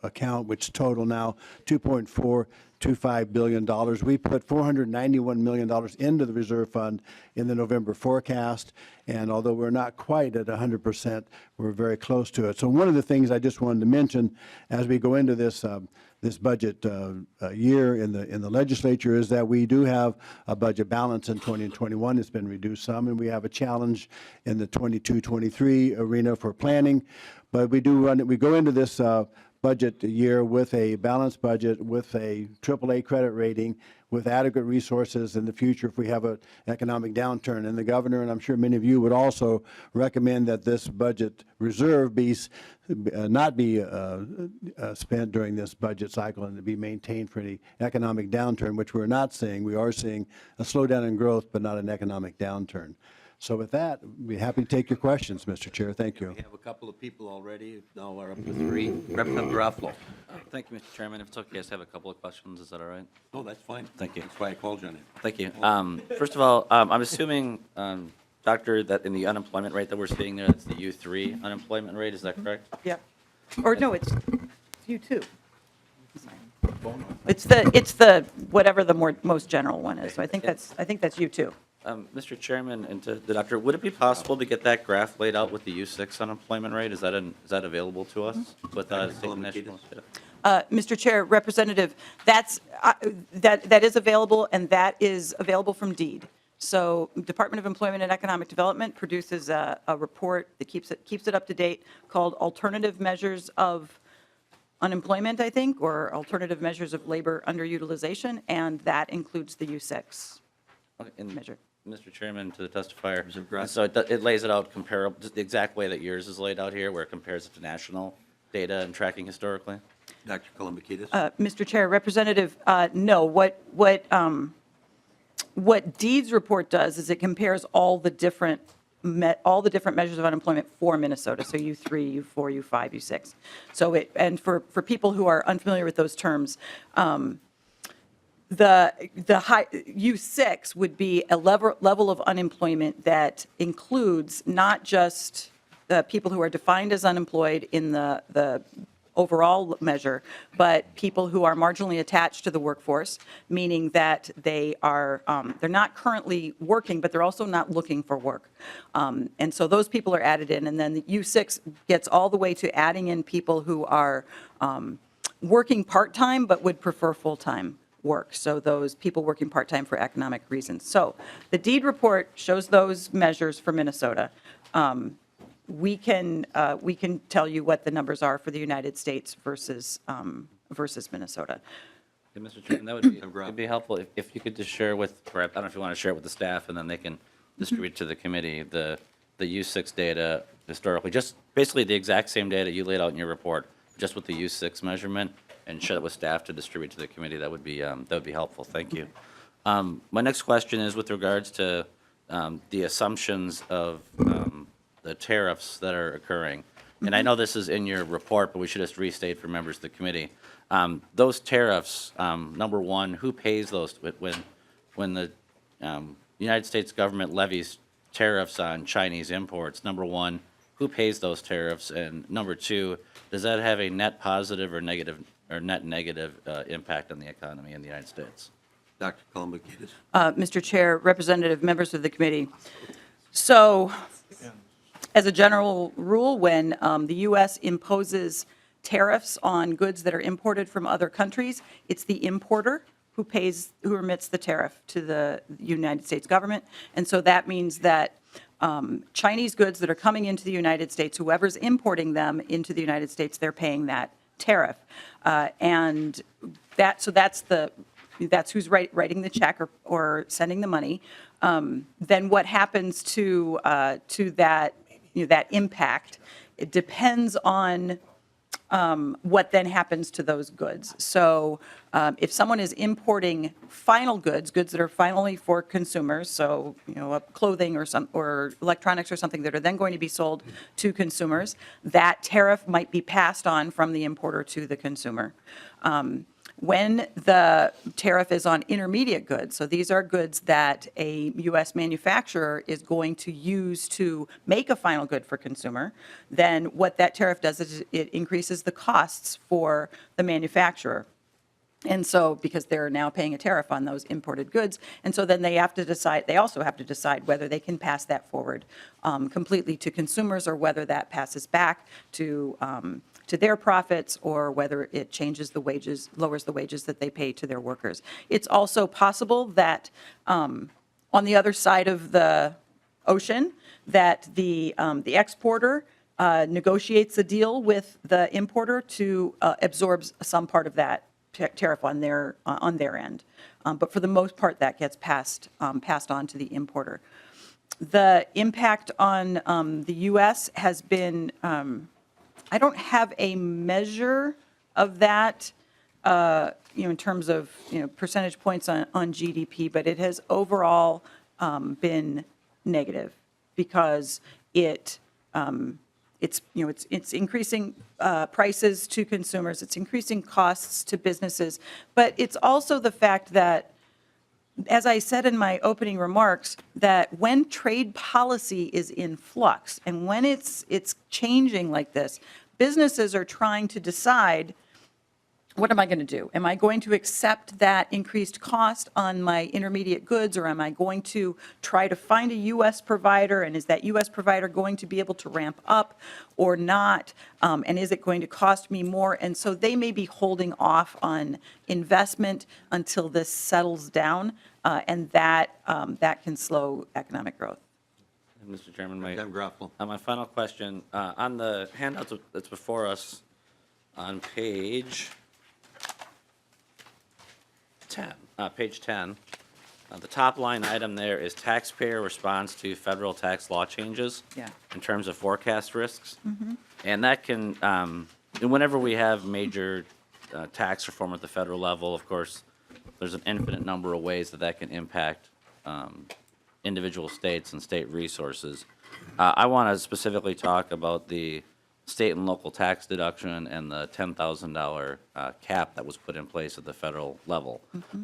[SPEAKER 12] account, which total now $2.425 billion. We put $491 million into the reserve fund in the November forecast, and although we're not quite at 100%, we're very close to it. So one of the things I just wanted to mention as we go into this this budget year in the legislature is that we do have a budget balance in 2021. It's been reduced some, and we have a challenge in the 22-23 arena for planning. But we go into this budget year with a balanced budget, with a AAA credit rating, with adequate resources in the future if we have an economic downturn. And the governor, and I'm sure many of you would also recommend that this budget reserve not be spent during this budget cycle and to be maintained for any economic downturn, which we're not seeing. We are seeing a slowdown in growth, but not an economic downturn. So with that, we'd be happy to take your questions, Mr. Chair. Thank you.
[SPEAKER 1] We have a couple of people already. Now we're up to three. Representative Garofalo.
[SPEAKER 8] Thank you, Mr. Chairman. If it's okay, I just have a couple of questions. Is that all right?
[SPEAKER 1] Oh, that's fine.
[SPEAKER 8] Thank you.
[SPEAKER 1] That's why I called you on it.
[SPEAKER 8] Thank you. First of all, I'm assuming, Doctor, that in the unemployment rate that we're seeing there, that's the U3 unemployment rate. Is that correct?
[SPEAKER 13] Yep. Or no, it's you too. It's the whatever the most general one is. So I think that's you too.
[SPEAKER 8] Mr. Chairman, and to the doctor, would it be possible to get that graph laid out with the U6 unemployment rate? Is that available to us with state national data?
[SPEAKER 13] Mr. Chair, Representative, that is available, and that is available from DEED. So Department of Employment and Economic Development produces a report that keeps it up to date called Alternative Measures of Unemployment, I think, or Alternative Measures of Labor Underutilization, and that includes the U6 measure.
[SPEAKER 8] Mr. Chairman, to the testifier, so it lays it out comparable, just the exact way that yours is laid out here, where it compares it to national data and tracking historically?
[SPEAKER 1] Dr. Kalambokidis.
[SPEAKER 13] Mr. Chair, Representative, no. What DEED's report does is it compares all the different measures of unemployment for Minnesota, so U3, U4, U5, U6. So and for people who are unfamiliar with those terms, the high U6 would be a level of unemployment that includes not just the people who are defined as unemployed in the overall measure, but people who are marginally attached to the workforce, meaning that they're not currently working, but they're also not looking for work. And so those people are added in, and then the U6 gets all the way to adding in people who are working part-time but would prefer full-time work. So those people working part-time for economic reasons. So the DEED report shows those measures for Minnesota. We can tell you what the numbers are for the United States versus Minnesota.
[SPEAKER 8] Okay, Mr. Chairman, that would be helpful if you could just share with, or I don't know if you want to share it with the staff, and then they can distribute to the committee the U6 data historically, just basically the exact same data you laid out in your report, just with the U6 measurement, and share it with staff to distribute to the committee. That would be helpful. Thank you. My next question is with regards to the assumptions of the tariffs that are occurring. And I know this is in your report, but we should just restate for members of the committee. Those tariffs, number one, who pays those when the United States government levies tariffs on Chinese imports? Number one, who pays those tariffs? And number two, does that have a net positive or negative or net negative impact on the economy in the United States?
[SPEAKER 1] Dr. Kalambokidis.
[SPEAKER 13] Mr. Chair, Representative, members of the committee. So As a general rule, when the U.S. imposes tariffs on goods that are imported from other countries, it's the importer who remits the tariff to the United States government. And so that means that Chinese goods that are coming into the United States, whoever's importing them into the United States, they're paying that tariff. And that's who's writing the check or sending the money. Then what happens to that, that impact, it depends on what then happens to those goods. So if someone is importing final goods that are finally for consumers, so clothing or electronics or something that are then going to be sold to consumers, that tariff might be passed on from the importer to the consumer. When the tariff is on intermediate goods, so these are goods that a U.S. manufacturer is going to use to make a final good for consumer, then what that tariff does is it increases the costs for the manufacturer. And so, because they're now paying a tariff on those imported goods, and so then they also have to decide whether they can pass that forward completely to consumers or whether that passes back to their profits or whether it changes the wages, lowers the wages that they pay to their workers. It's also possible that on the other side of the ocean, that the exporter negotiates a deal with the importer to absorb some part of that tariff on their end. But for the most part, that gets passed on to the importer. The impact on the U.S. has been, I don't have a measure of that, in terms of, percentage points on GDP, but it has overall been negative because it's increasing prices to consumers, it's increasing costs to businesses, but it's also the fact that, as I said in my opening remarks, that when trade policy is in flux and when it's changing like this, businesses are trying to decide, what am I going to do? Am I going to accept that increased cost on my intermediate goods, or am I going to try to find a U.S. provider, and is that U.S. provider going to be able to ramp up or not, and is it going to cost me more? And so they may be holding off on investment until this settles down, and that can slow economic growth.
[SPEAKER 8] Mr. Chairman,
[SPEAKER 1] Madam Groffel.
[SPEAKER 8] my final question, on the handout that's before us on page 10, the top line item there is taxpayer response to federal tax law changes in terms of forecast risks. And that can, whenever we have major tax reform at the federal level, of course, there's an infinite number of ways that can impact individual states and state resources. I want to specifically talk about the state and local tax deduction and the $10,000 cap that was put in place at the federal level.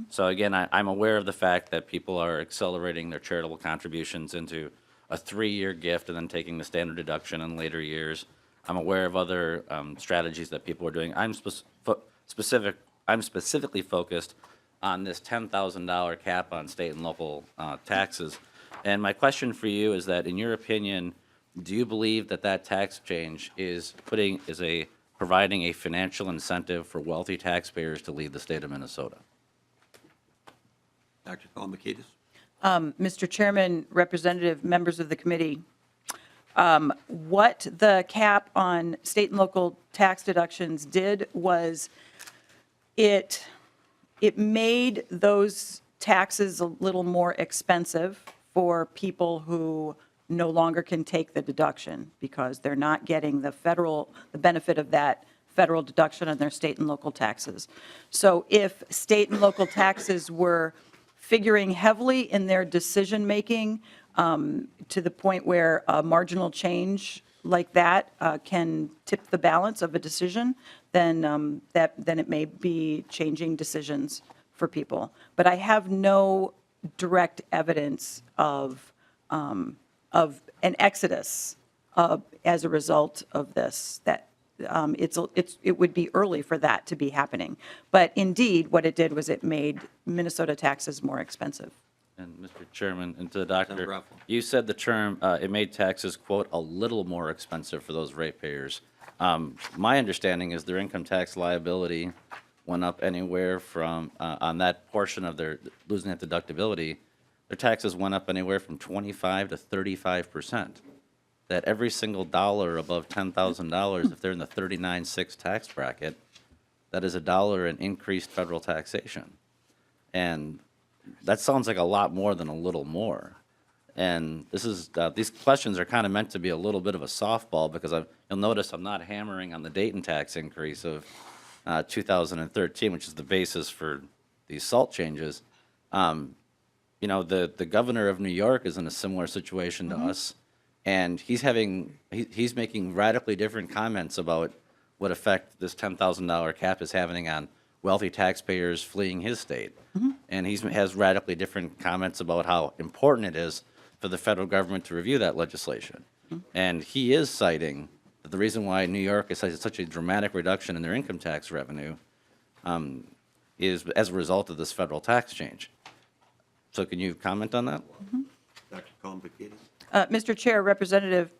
[SPEAKER 8] So again, I'm aware of the fact that people are accelerating their charitable contributions into a 3-year gift and then taking the standard deduction in later years. I'm aware of other strategies that people are doing. I'm specifically focused on this $10,000 cap on state and local taxes. And my question for you is that, in your opinion, do you believe that tax change is providing a financial incentive for wealthy taxpayers to leave the state of Minnesota?
[SPEAKER 1] Dr. Kalambokidis.
[SPEAKER 13] Mr. Chairman, representative members of the committee, what the cap on state and local tax deductions did was it made those taxes a little more expensive for people who no longer can take the deduction because they're not getting the benefit of that federal deduction on their state and local taxes. So if state and local taxes were figuring heavily in their decision-making to the point where a marginal change like that can tip the balance of a decision, then it may be changing decisions for people. But I have no direct evidence of an exodus as a result of this. That it would be early for that to be happening. But indeed, what it did was it made Minnesota taxes more expensive.
[SPEAKER 8] And Mr. Chairman, and to the doctor,
[SPEAKER 1] Ruffalo.
[SPEAKER 8] you said the term, it made taxes, quote, "a little more expensive" for those ratepayers. My understanding is their income tax liability went up anywhere from, on that portion of their, losing that deductibility, their taxes went up anywhere from 25 to 35%. That every single dollar above $10,000, if they're in the 39.6 tax bracket, that is $1 in increased federal taxation. And that sounds like a lot more than a little more. And this is, these questions are kind of meant to be a little bit of a softball because you'll notice I'm not hammering on the Dayton tax increase of 2013, which is the basis for these SALT changes. You know, the governor of New York is in a similar situation to us, and he's making radically different comments about what effect this $10,000 cap is having on wealthy taxpayers fleeing his state. And he has radically different comments about how important it is for the federal government to review that legislation. And he is citing that the reason why New York is such a dramatic reduction in their income tax revenue is as a result of this federal tax change. So can you comment on that?
[SPEAKER 1] Dr. Kalambokidis?
[SPEAKER 13] Mr. Chair, Representative,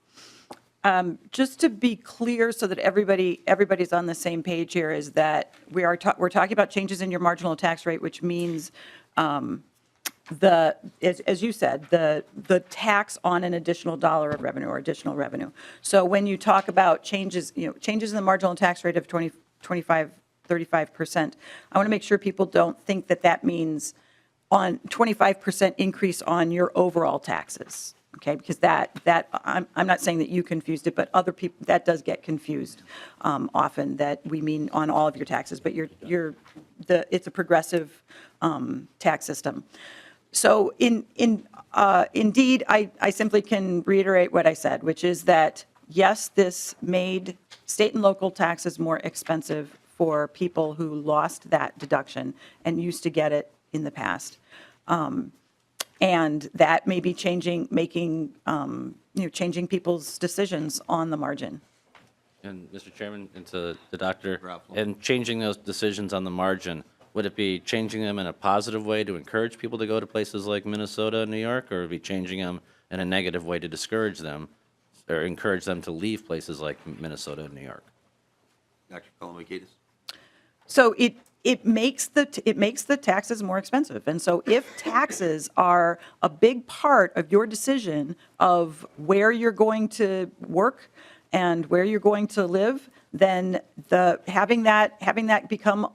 [SPEAKER 13] just to be clear so that everybody's on the same page here is that we're talking about changes in your marginal tax rate, which means as you said, the tax on an additional dollar of revenue or additional revenue. So when you talk about changes in the marginal tax rate of 35%, I want to make sure people don't think that means on 25% increase on your overall taxes. Okay, because I'm not saying that you confused it, but other people, that does get confused often, that we mean on all of your taxes, but it's a progressive tax system. So indeed, I simply can reiterate what I said, which is that, yes, this made state and local taxes more expensive for people who lost that deduction and used to get it in the past. And that may be changing people's decisions on the margin.
[SPEAKER 8] And Mr. Chairman, and to the doctor, and changing those decisions on the margin, would it be changing them in a positive way to encourage people to go to places like Minnesota and New York, or would it be changing them in a negative way to discourage them or encourage them to leave places like Minnesota and New York?
[SPEAKER 1] Dr. Kalambokidis?
[SPEAKER 13] So it makes the taxes more expensive. And so if taxes are a big part of your decision of where you're going to work and where you're going to live, then having that become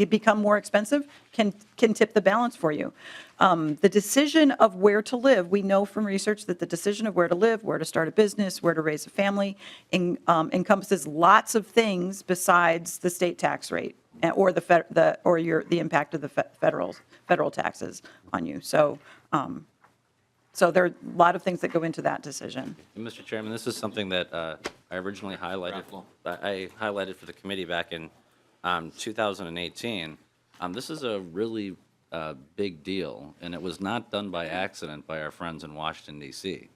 [SPEAKER 13] become more expensive can tip the balance for you. The decision of where to live, we know from research that the decision of where to live, where to start a business, where to raise a family, encompasses lots of things besides the state tax rate or the impact of the federal taxes on you. So there are a lot of things that go into that decision.
[SPEAKER 8] And Mr. Chairman, this is something that I originally highlighted. I highlighted for the committee back in 2018. This is a really big deal, and it was not done by accident by our friends in Washington, D.C.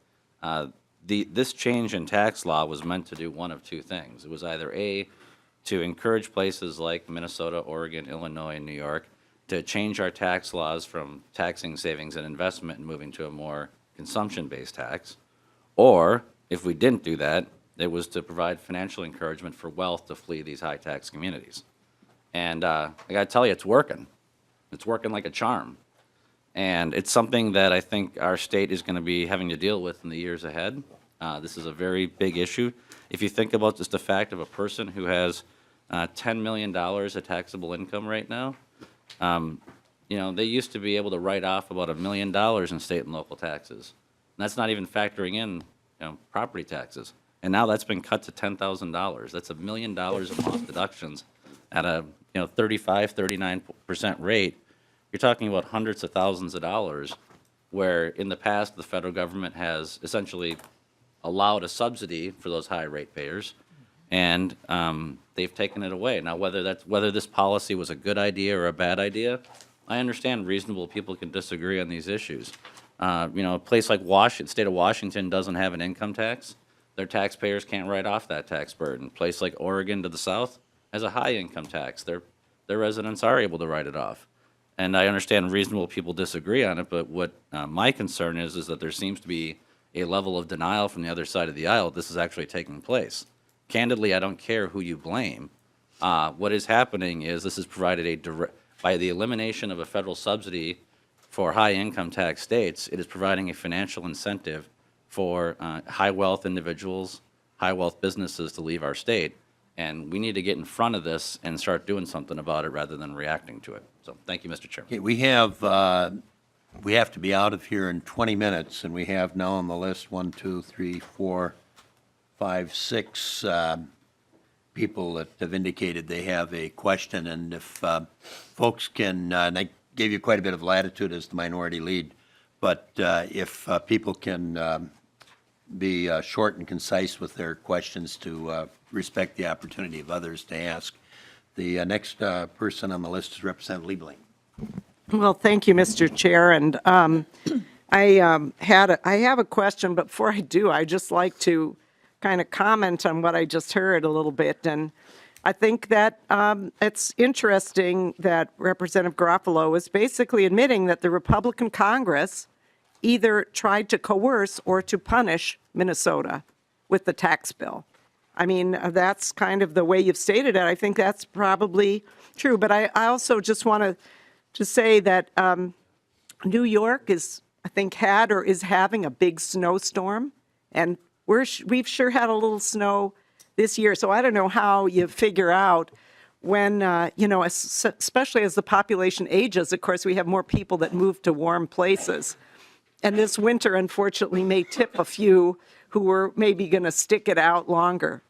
[SPEAKER 8] This change in tax law was meant to do one of two things. It was either A, to encourage places like Minnesota, Oregon, Illinois, and New York to change our tax laws from taxing savings and investment and moving to a more consumption-based tax, or if we didn't do that, it was to provide financial encouragement for wealth to flee these high-tax communities. And I got to tell you, it's working. It's working like a charm. And it's something that I think our state is going to be having to deal with in the years ahead. This is a very big issue. If you think about just the fact of a person who has $10 million of taxable income right now, they used to be able to write off about $1 million in state and local taxes. And that's not even factoring in property taxes. And now that's been cut to $10,000. That's $1 million of lost deductions at a 35, 39% rate. You're talking about hundreds of thousands of dollars, where in the past the federal government has essentially allowed a subsidy for those high rate payers, and they've taken it away. Now, whether this policy was a good idea or a bad idea, I understand reasonable people can disagree on these issues. A place like state of Washington doesn't have an income tax. Their taxpayers can't write off that tax burden. A place like Oregon to the south has a high income tax. Their residents are able to write it off. And I understand reasonable people disagree on it, but what my concern is that there seems to be a level of denial from the other side of the aisle this is actually taking place. Candidly, I don't care who you blame. What is happening is this is provided by the elimination of a federal subsidy for high income tax states, it is providing a financial incentive for high wealth individuals, high wealth businesses to leave our state. And we need to get in front of this and start doing something about it rather than reacting to it. So thank you, Mr. Chairman.
[SPEAKER 1] Okay, we have to be out of here in 20 minutes, and we have now on the list 1, 2, 3, 4, 5, 6 people that have indicated they have a question. And if folks can, and I gave you quite a bit of latitude as the minority lead, but if people can be short and concise with their questions to respect the opportunity of others to ask. The next person on the list is Representative Liebling.
[SPEAKER 14] Well, thank you, Mr. Chair, and I have a question, but before I do, I'd just like to kind of comment on what I just heard a little bit, and I think that it's interesting that Representative Garofalo is basically admitting that the Republican Congress either tried to coerce or to punish Minnesota with the tax bill. I mean, that's kind of the way you've stated it. I think that's probably true. But I also just want to say that New York is, I think, had or is having a big snowstorm. And we've sure had a little snow this year. So I don't know how you figure out when, especially as the population ages, of course, we have more people that move to warm places. And this winter, unfortunately, may tip a few who were maybe going to stick it out longer.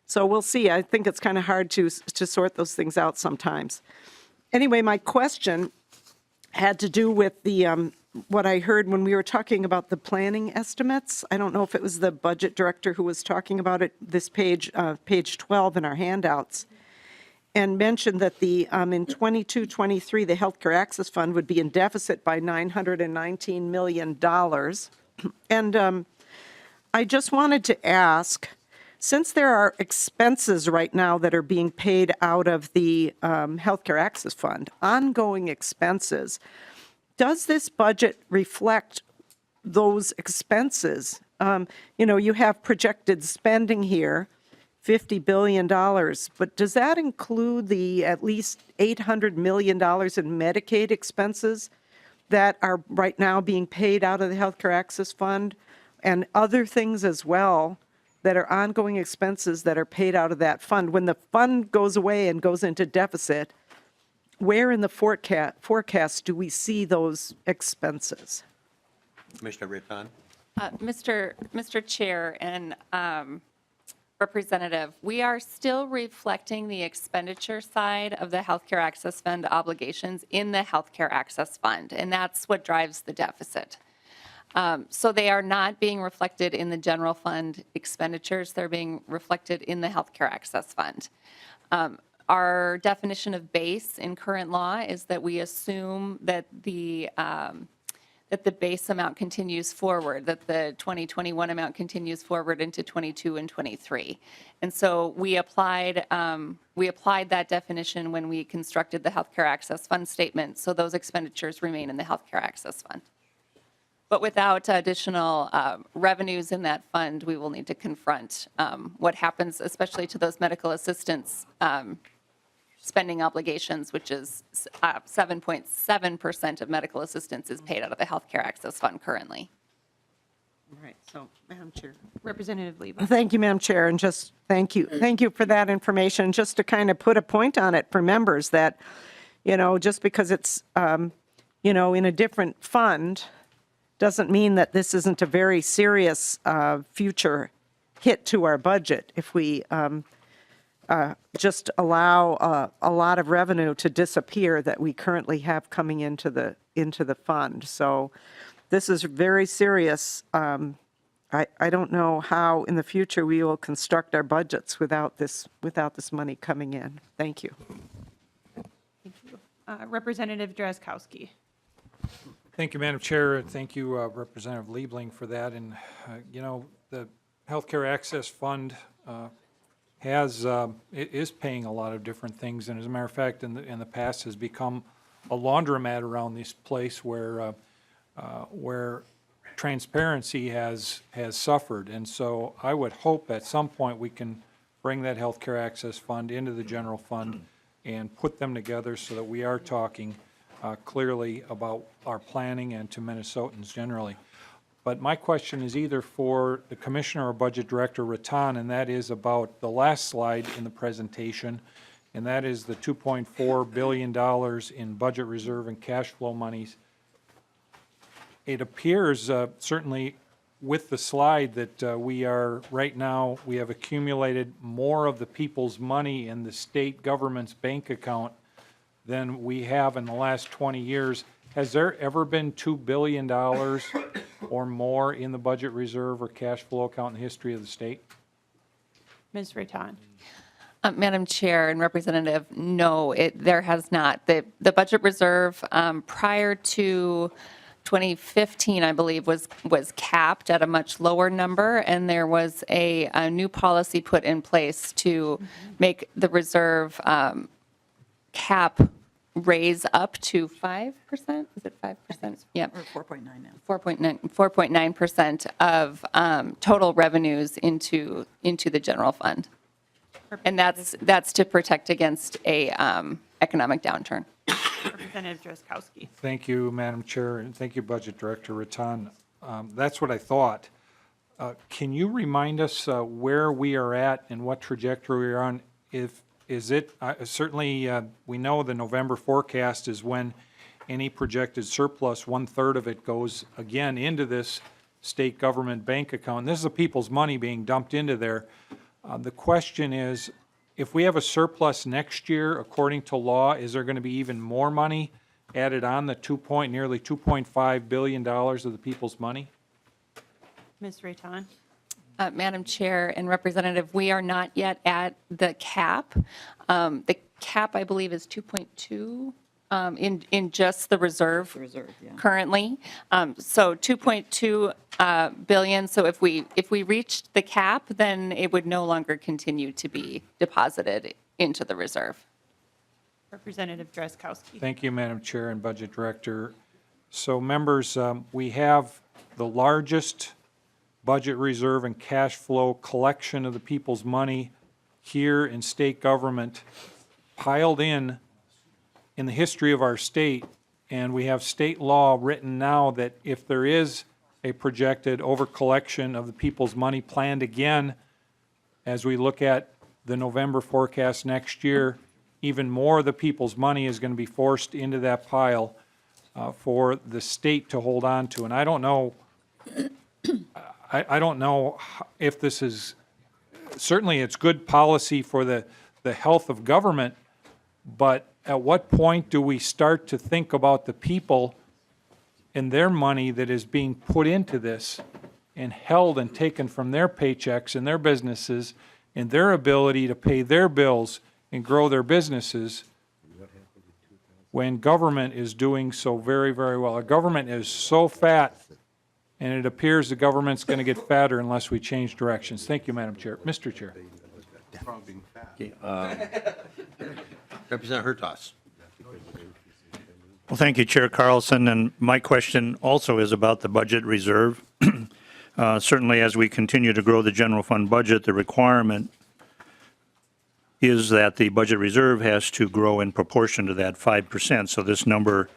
[SPEAKER 14] So we'll see. I think it's kind of hard to sort those things out sometimes. Anyway, my question had to do with the what I heard when we were talking about the planning estimates. I don't know if it was the budget director who was talking about it, this page 12 in our handouts, and mentioned that the in 22-23, the Healthcare Access Fund would be in deficit by $919 million. And I just wanted to ask, since there are expenses right now that are being paid out of the Healthcare Access Fund, ongoing expenses, does this budget reflect those expenses? You have projected spending here, $50 billion, but does that include the at least $800 million in Medicaid expenses that are right now being paid out of the Healthcare Access Fund and other things as well that are ongoing expenses that are paid out of that fund? When the fund goes away and goes into deficit, where in the forecast do we see those expenses?
[SPEAKER 1] Commissioner Reitan.
[SPEAKER 4] Mr. Chair and Representative, we are still reflecting the expenditure side of the Healthcare Access Fund obligations in the Healthcare Access Fund, and that's what drives the deficit. So they are not being reflected in the general fund expenditures. They're being reflected in the Healthcare Access Fund. Our definition of base in current law is that we assume that the base amount continues forward, that the 2021 amount continues forward into 22 and 23. And so we applied that definition when we constructed the Healthcare Access Fund statement, so those expenditures remain in the Healthcare Access Fund. But without additional revenues in that fund, we will need to confront what happens, especially to those medical assistance spending obligations, which is 7.7% of medical assistance is paid out of the Healthcare Access Fund currently.
[SPEAKER 14] Right. So, Madam Chair.
[SPEAKER 15] Representative Liebling.
[SPEAKER 14] Thank you, Madam Chair, and just thank you for that information. Just to kind of put a point on it for members that, just because it's, in a different fund, doesn't mean that this isn't a very serious future hit to our budget if we just allow a lot of revenue to disappear that we currently have coming into the fund. So this is very serious. I don't know how in the future we will construct our budgets without this money coming in. Thank you.
[SPEAKER 15] Thank you. Representative Drazkowski.
[SPEAKER 6] Thank you, Madam Chair. Thank you, Representative Liebling, for that. And, the Healthcare Access Fund is paying a lot of different things. And as a matter of fact, in the past has become
[SPEAKER 16] laundromat around this place where transparency has suffered. And so I would hope at some point we can bring that healthcare access fund into the general fund and put them together so that we are talking clearly about our planning and to Minnesotans generally. But my question is either for the Commissioner or Budget Director Reitan, and that is about the last slide in the presentation, and that is the $2.4 billion in budget reserve and cash flow monies. It appears, certainly with the slide, that we are, right now, we have accumulated more of the people's money in the state government's bank account than we have in the last 20 years. Has there ever been $2 billion or more in the budget reserve or cash flow account in the history of the state?
[SPEAKER 15] Ms. Reitan.
[SPEAKER 4] Madam Chair and Representative, no, there has not. The budget reserve prior to 2015, I believe, was capped at a much lower number, and there was a new policy put in place to make the reserve cap raise up to 5%. Is it 5%? Yeah.
[SPEAKER 13] Or 4.9 now.
[SPEAKER 4] 4.9% of total revenues into the general fund. And that's to protect against a economic downturn.
[SPEAKER 15] Representative Drazkowski.
[SPEAKER 16] Thank you, Madam Chair, and thank you, Budget Director Reitan. That's what I thought. Can you remind us where we are at and what trajectory we're on? Is it certainly we know the November forecast is when any projected surplus, 1/3 of it goes again into this state government bank account. This is the people's money being dumped into there. The question is, if we have a surplus next year, according to law, is there going to be even more money added on the nearly $2.5 billion of the people's money?
[SPEAKER 15] Ms. Reitan.
[SPEAKER 4] Madam Chair and Representative, we are not yet at the cap. The cap, I believe, is 2.2 in just the reserve currently. So 2.2 billion. So if we reached the cap, then it would no longer continue to be deposited into the reserve.
[SPEAKER 15] Representative Drazkowski.
[SPEAKER 16] Thank you, Madam Chair and Budget Director. So members, we have the largest budget reserve and cash flow collection of the people's money here in state government piled in the history of our state, and we have state law written now that if there is a projected overcollection of the people's money planned again, as we look at the November forecast next year, even more of the people's money is going to be forced into that pile for the state to hold on to. And I don't know I don't know if this is, certainly it's good policy for the health of government, but at what point do we start to think about the people and their money that is being put into this and held and taken from their paychecks and their businesses and their ability to pay their bills and grow their businesses when government is doing so very, very well? Our government is so fat, and it appears the government's going to get fatter unless we change directions. Thank you, Madam Chair. Mr. Chair.
[SPEAKER 1] Okay, Representative Hertaus.
[SPEAKER 17] Well, thank you, Chair Carlson, and my question also is about the budget reserve. Certainly, as we continue to grow the general fund budget, the requirement is that the budget reserve has to grow in proportion to that 5%. So this number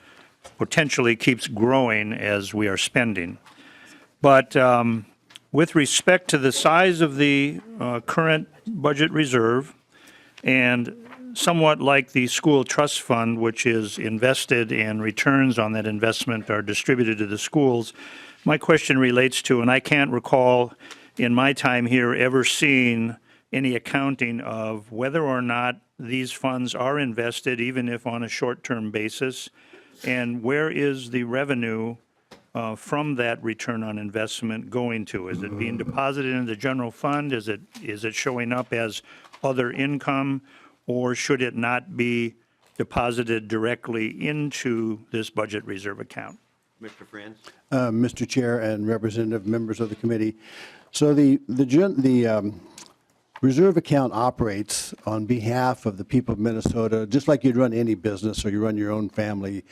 [SPEAKER 17] potentially keeps growing as we are spending. But with respect to the size of the current budget reserve, and somewhat like the school trust fund, which is invested and returns on that investment are distributed to the schools, my question relates to, and I can't recall in my time here ever seeing any accounting of whether or not these funds are invested, even if on a short-term basis, and where is the revenue from that return on investment going to? Is it being deposited into the general fund? Is it showing up as other income, or should it not be deposited directly into this budget reserve account?
[SPEAKER 1] Mr. Frans.
[SPEAKER 12] Mr. Chair and representative members of the committee. So the reserve account operates on behalf of the people of Minnesota, just like you'd run any business or you run your own family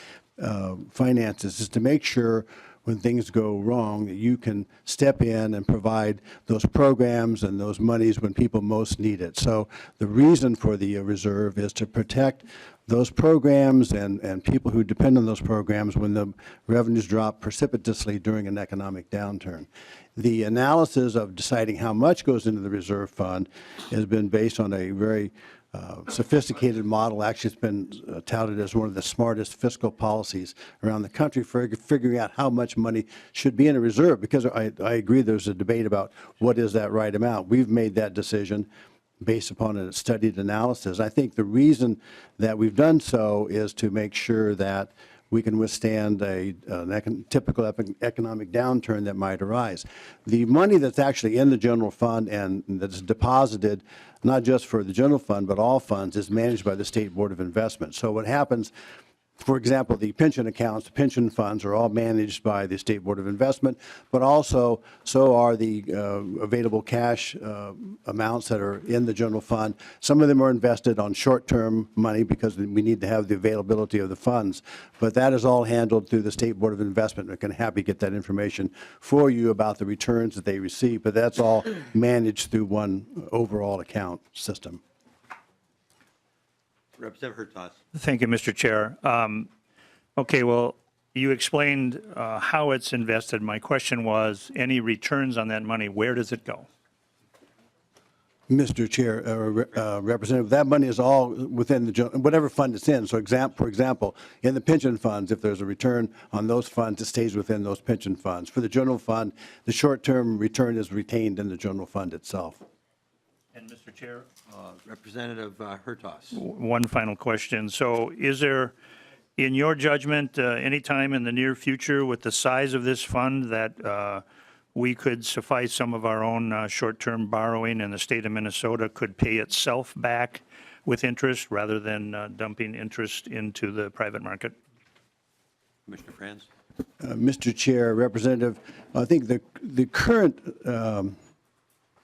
[SPEAKER 12] finances, is to make sure when things go wrong that you can step in and provide those programs and those monies when people most need it. So the reason for the reserve is to protect those programs and people who depend on those programs when the revenues drop precipitously during an economic downturn. The analysis of deciding how much goes into the reserve fund has been based on a very sophisticated model. Actually, it's been touted as one of the smartest fiscal policies around the country for figuring out how much money should be in a reserve, because I agree there's a debate about what is that right amount. We've made that decision based upon a studied analysis. I think the reason that we've done so is to make sure that we can withstand a typical economic downturn that might arise. The money that's actually in the general fund and that's deposited, not just for the general fund, but all funds, is managed by the State Board of Investment. So what happens, for example, the pension accounts, the pension funds are all managed by the State Board of Investment, but also so are the available cash amounts that are in the general fund. Some of them are invested on short-term money because we need to have the availability of the funds, but that is all handled through the State Board of Investment. We can happy get that information for you about the returns that they receive, but that's all managed through one overall account system.
[SPEAKER 1] Representative Hertaus.
[SPEAKER 17] Thank you, Mr. Chair. Okay, well, you explained how it's invested. My question was, any returns on that money, where does it go?
[SPEAKER 12] Mr. Chair, Representative, that money is all within the whatever fund it's in. So, for example, in the pension funds, if there's a return on those funds, it stays within those pension funds. For the general fund, the short-term return is retained in the general fund itself.
[SPEAKER 17] And Mr. Chair?
[SPEAKER 1] Representative Hertaus.
[SPEAKER 17] One final question. So is there, in your judgment, any time in the near future with the size of this fund that we could suffice some of our own short-term borrowing and the state of Minnesota could pay itself back with interest rather than dumping interest into the private market?
[SPEAKER 1] Commissioner Frans.
[SPEAKER 12] Mr. Chair, Representative, I think the current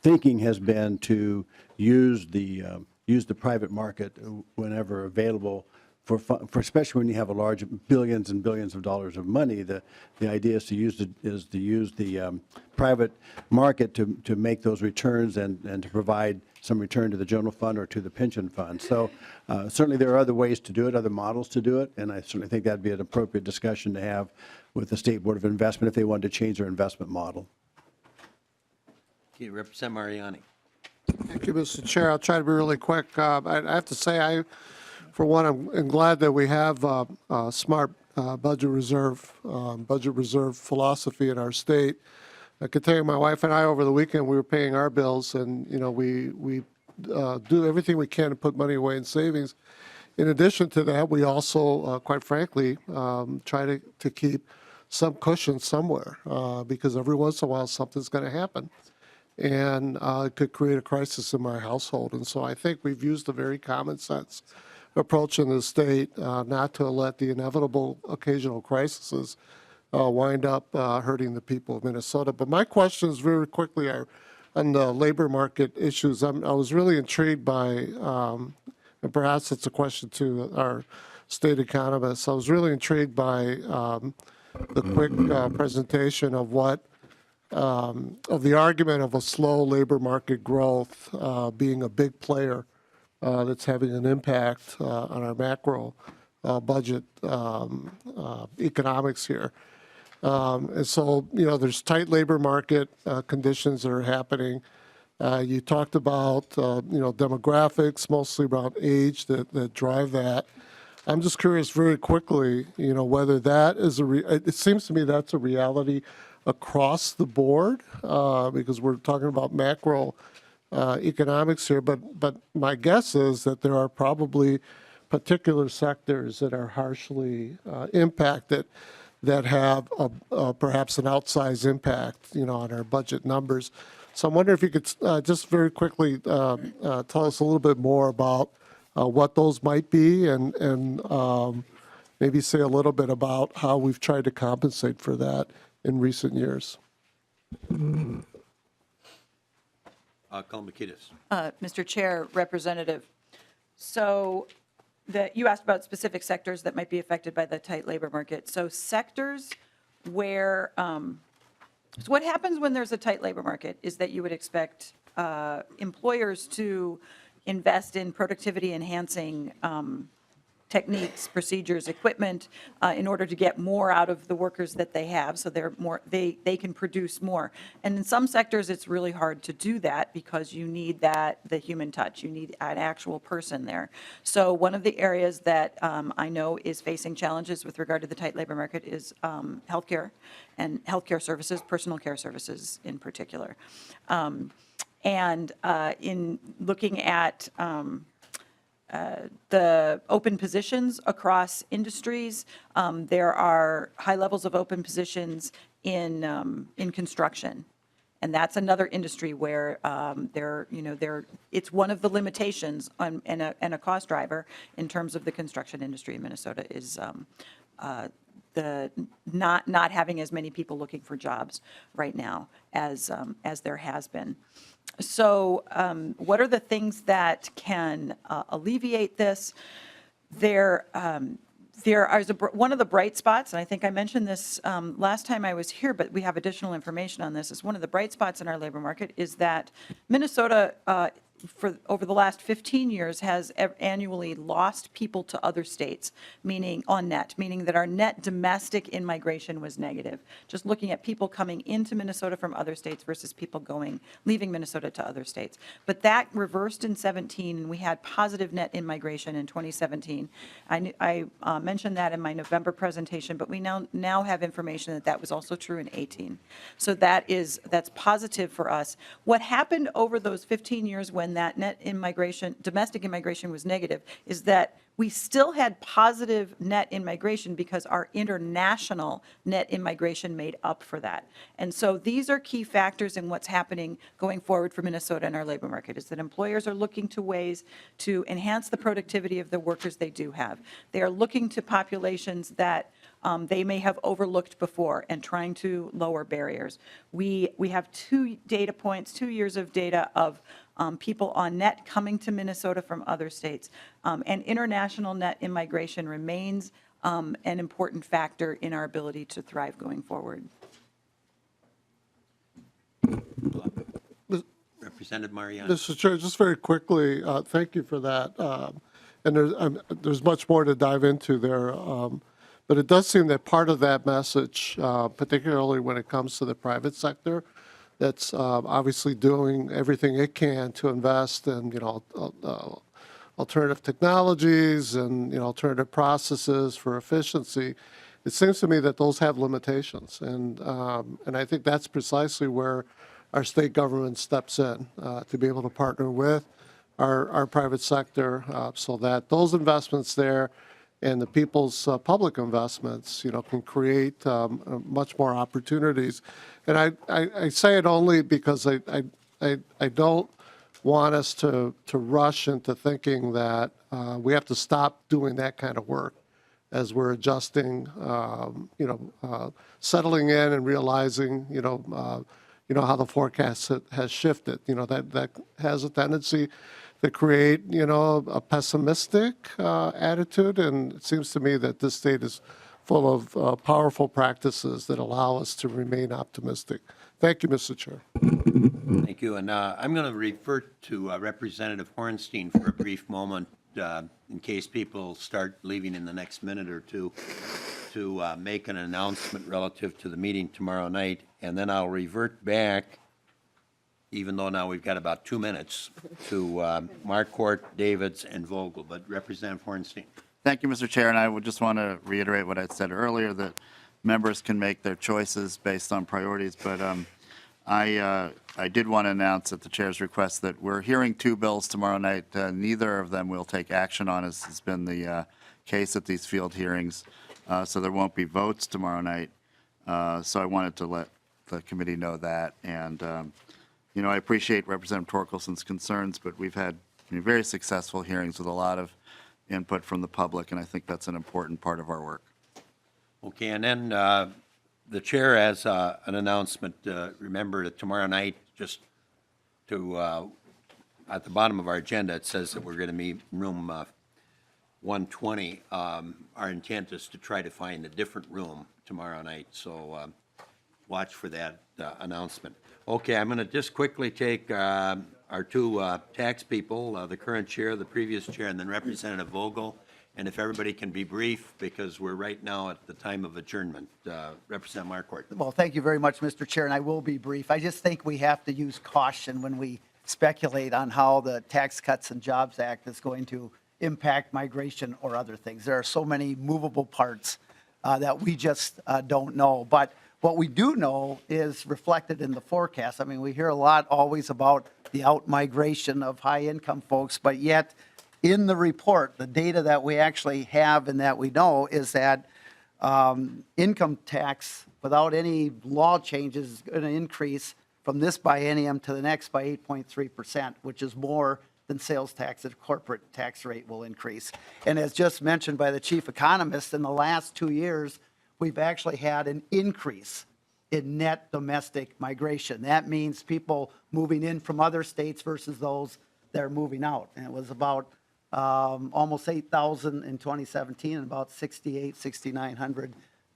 [SPEAKER 12] thinking has been to use the private market whenever available, for especially when you have a large billions and billions of dollars of money. The idea is to use the private market to make those returns and to provide some return to the general fund or to the pension fund. So certainly there are other ways to do it, other models to do it, and I certainly think that'd be an appropriate discussion to have with the State Board of Investment if they wanted to change their investment model.
[SPEAKER 1] Okay, Representative Mariani.
[SPEAKER 18] Thank you, Mr. Chair. I'll try to be really quick. I have to say, for one, I'm glad that we have a smart budget reserve philosophy in our state. I can tell you, my wife and I, over the weekend, we were paying our bills, and we do everything we can to put money away in savings. In addition to that, we also, quite frankly, try to keep some cushion somewhere because every once in a while something's going to happen. And it could create a crisis in my household. And so I think we've used a very common sense approach in the state not to let the inevitable occasional crises wind up hurting the people of Minnesota. But my questions very quickly are on the labor market issues. I was really intrigued by, and perhaps it's a question to our state economists, I was really intrigued by the quick presentation of of the argument of a slow labor market growth being a big player that's having an impact on our macro budget economics here. And so, there's tight labor market conditions that are happening. You talked about, demographics, mostly around age that drive that. I'm just curious very quickly, whether that is it seems to me that's a reality across the board because we're talking about macro economics here, but my guess is that there are probably particular sectors that are harshly impacted that have perhaps an outsized impact, on our budget numbers. So I'm wondering if you could just very quickly tell us a little bit more about what those might be and maybe say a little bit about how we've tried to compensate for that in recent years.
[SPEAKER 1] Kalambokidis.
[SPEAKER 13] Mr. Chair, Representative, so you asked about specific sectors that might be affected by the tight labor market. So sectors where, so what happens when there's a tight labor market is that you would expect employers to invest in productivity enhancing techniques, procedures, equipment in order to get more out of the workers that they have, so they can produce more. And in some sectors, it's really hard to do that because you need the human touch. You need an actual person there. So one of the areas that I know is facing challenges with regard to the tight labor market is healthcare and healthcare services, personal care services in particular. And in looking at the open positions across industries, there are high levels of open positions in construction. And that's another industry where it's one of the limitations and a cost driver in terms of the construction industry in Minnesota is the not having as many people looking for jobs right now as there has been. So what are the things that can alleviate this? There is one of the bright spots, and I think I mentioned this last time I was here, but we have additional information on this, is one of the bright spots in our labor market is that Minnesota, over the last 15 years, has annually lost people to other states, meaning that our net domestic in-migration was negative. Just looking at people coming into Minnesota from other states versus people leaving Minnesota to other states. But that reversed in 17, and we had positive net in-migration in 2017. I mentioned that in my November presentation, but we now have information that was also true in 18. So that's positive for us. What happened over those 15 years when that net immigration, domestic immigration was negative, is that we still had positive net immigration because our international net immigration made up for that. And so these are key factors in what's happening going forward for Minnesota and our labor market, is that employers are looking to ways to enhance the productivity of the workers they do have. They are looking to populations that they may have overlooked before and trying to lower barriers. We have 2 data points, 2 years of data of people on net coming to Minnesota from other states. And international net immigration remains an important factor in our ability to thrive going forward.
[SPEAKER 1] Representative Myron.
[SPEAKER 18] Mr. Chair, just very quickly, thank you for that. And there's much more to dive into there. But it does seem that part of that message, particularly when it comes to the private sector, that's obviously doing everything it can to invest in, alternative technologies and, alternative processes for efficiency. It seems to me that those have limitations. And I think that's precisely where our state government steps in to be able to partner with our private sector so that those investments there and the people's public investments, can create much more opportunities. And I say it only because I don't want us to rush into thinking that we have to stop doing that kind of work as we're adjusting, settling in and realizing, how the forecast has shifted. That has a tendency to create, a pessimistic attitude. And it seems to me that this state is full of powerful practices that allow us to remain optimistic. Thank you, Mr. Chair.
[SPEAKER 1] Thank you. And I'm going to revert to Representative Hornstein for a brief moment in case people start leaving in the next minute or two to make an announcement relative to the meeting tomorrow night. And then I'll revert back, even though now we've got about 2 minutes, to Marquardt, Davids, and Vogel. But Representative Hornstein.
[SPEAKER 7] Thank you, Mr. Chair, and I would just want to reiterate what I said earlier, that members can make their choices based on priorities, but I did want to announce at the chair's request that we're hearing 2 bills tomorrow night. Neither of them will take action on, as has been the case at these field hearings, so there won't be votes tomorrow night. So I wanted to let the committee know that, and I appreciate Representative Torkelson's concerns, but we've had very successful hearings with a lot of input from the public, and I think that's an important part of our work.
[SPEAKER 1] Okay, and then the chair has an announcement. Remember that tomorrow night, just to, at the bottom of our agenda, it says that we're going to meet room 120. Our intent is to try to find a different room tomorrow night, so watch for that announcement. Okay, I'm going to just quickly take our two tax people, the current chair, the previous chair, and then Representative Vogel. And if everybody can be brief, because we're right now at the time of adjournment. Representative Marquardt.
[SPEAKER 2] Well, thank you very much, Mr. Chair, and I will be brief. I just think we have to use caution when we speculate on how the Tax Cuts and Jobs Act is going to impact migration or other things. There are so many movable parts that we just don't know. But what we do know is reflected in the forecast. I mean, we hear a lot always about the out-migration of high-income folks, but yet in the report, the data that we actually have and that we know is that income tax, without any law changes, is going to increase from this biennium to the next by 8.3%, which is more than sales tax and corporate tax rate will increase. And as just mentioned by the chief economist, in the last 2 years, we've actually had an increase in net domestic migration. That means people moving in from other states versus those that are moving out. And it was about almost 8,000 in 2017 and about 6,900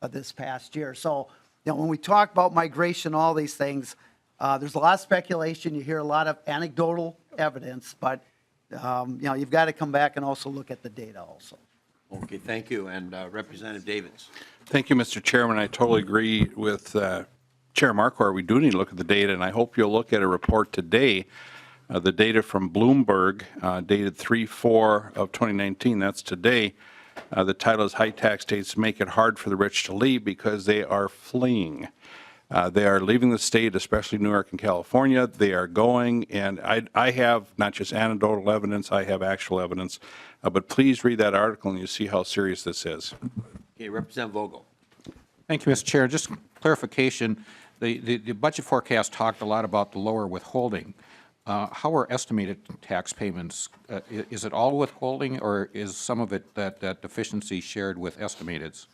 [SPEAKER 2] this past year. So, when we talk about migration, all these things, there's a lot of speculation. You hear a lot of anecdotal evidence, but you've got to come back and also look at the data also.
[SPEAKER 1] Okay, thank you. And Representative Davids.
[SPEAKER 9] Thank you, Mr. Chairman. I totally agree with Chair Marquardt. We do need to look at the data, and I hope you'll look at a report today. The data from Bloomberg, dated 3/4 of 2019, that's today. The title is High Tax States Make It Hard for the Rich to Leave Because They Are Fleeing. They are leaving the state, especially New York and California. They are going, and I have not just anecdotal evidence, I have actual evidence. But please read that article and you see how serious this is.
[SPEAKER 1] Okay, Representative Vogel.
[SPEAKER 19] Thank you, Mr. Chair. Just clarification, the budget forecast talked a lot about the lower withholding. How are estimated tax payments? Is it all withholding, or is some of it that deficiency shared with estimateds?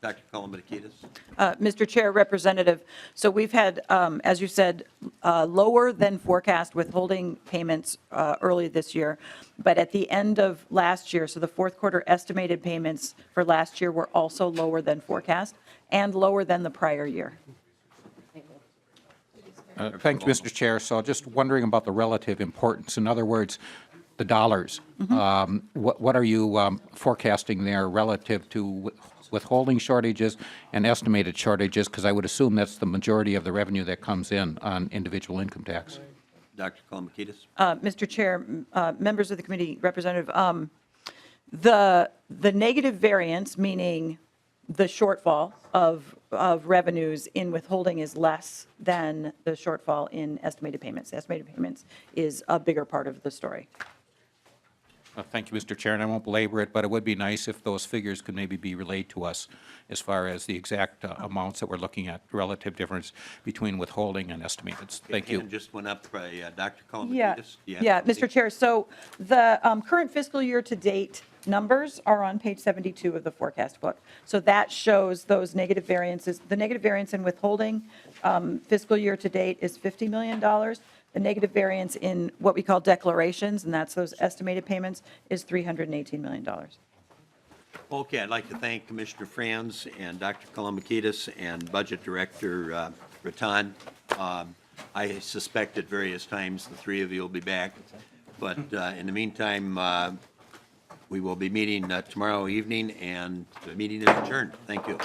[SPEAKER 1] Dr. Kalambokidis.
[SPEAKER 13] Mr. Chair, Representative, so we've had, as you said, lower than forecast withholding payments early this year. But at the end of last year, so the fourth quarter estimated payments for last year were also lower than forecast and lower than the prior year.
[SPEAKER 19] Thank you, Mr. Chair. So just wondering about the relative importance. In other words, the dollars. What are you forecasting there relative to withholding shortages and estimated shortages? Because I would assume that's the majority of the revenue that comes in on individual income tax.
[SPEAKER 1] Dr. Kalambokidis.
[SPEAKER 13] Mr. Chair, members of the committee, Representative, the negative variance, meaning the shortfall of revenues in withholding, is less than the shortfall in estimated payments. Estimated payments is a bigger part of the story.
[SPEAKER 19] Thank you, Mr. Chair, and I won't belabor it, but it would be nice if those figures could maybe be relayed to us as far as the exact amounts that we're looking at, relative difference between withholding and estimated. Thank you.
[SPEAKER 1] Hand just went up by Dr. Kalambokidis.
[SPEAKER 13] Yeah, Mr. Chair. So the current fiscal year to date numbers are on page 72 of the forecast book. So that shows those negative variances. The negative variance in withholding fiscal year to date is $50 million. The negative variance in what we call declarations, and that's those estimated payments, is $318 million.
[SPEAKER 1] Okay, I'd like to thank Commissioner Frans and Dr. Kalambokidis and Budget Director Reitan. I suspect at various times the three of you will be back, but in the meantime, we will be meeting tomorrow evening, and the meeting is adjourned. Thank you.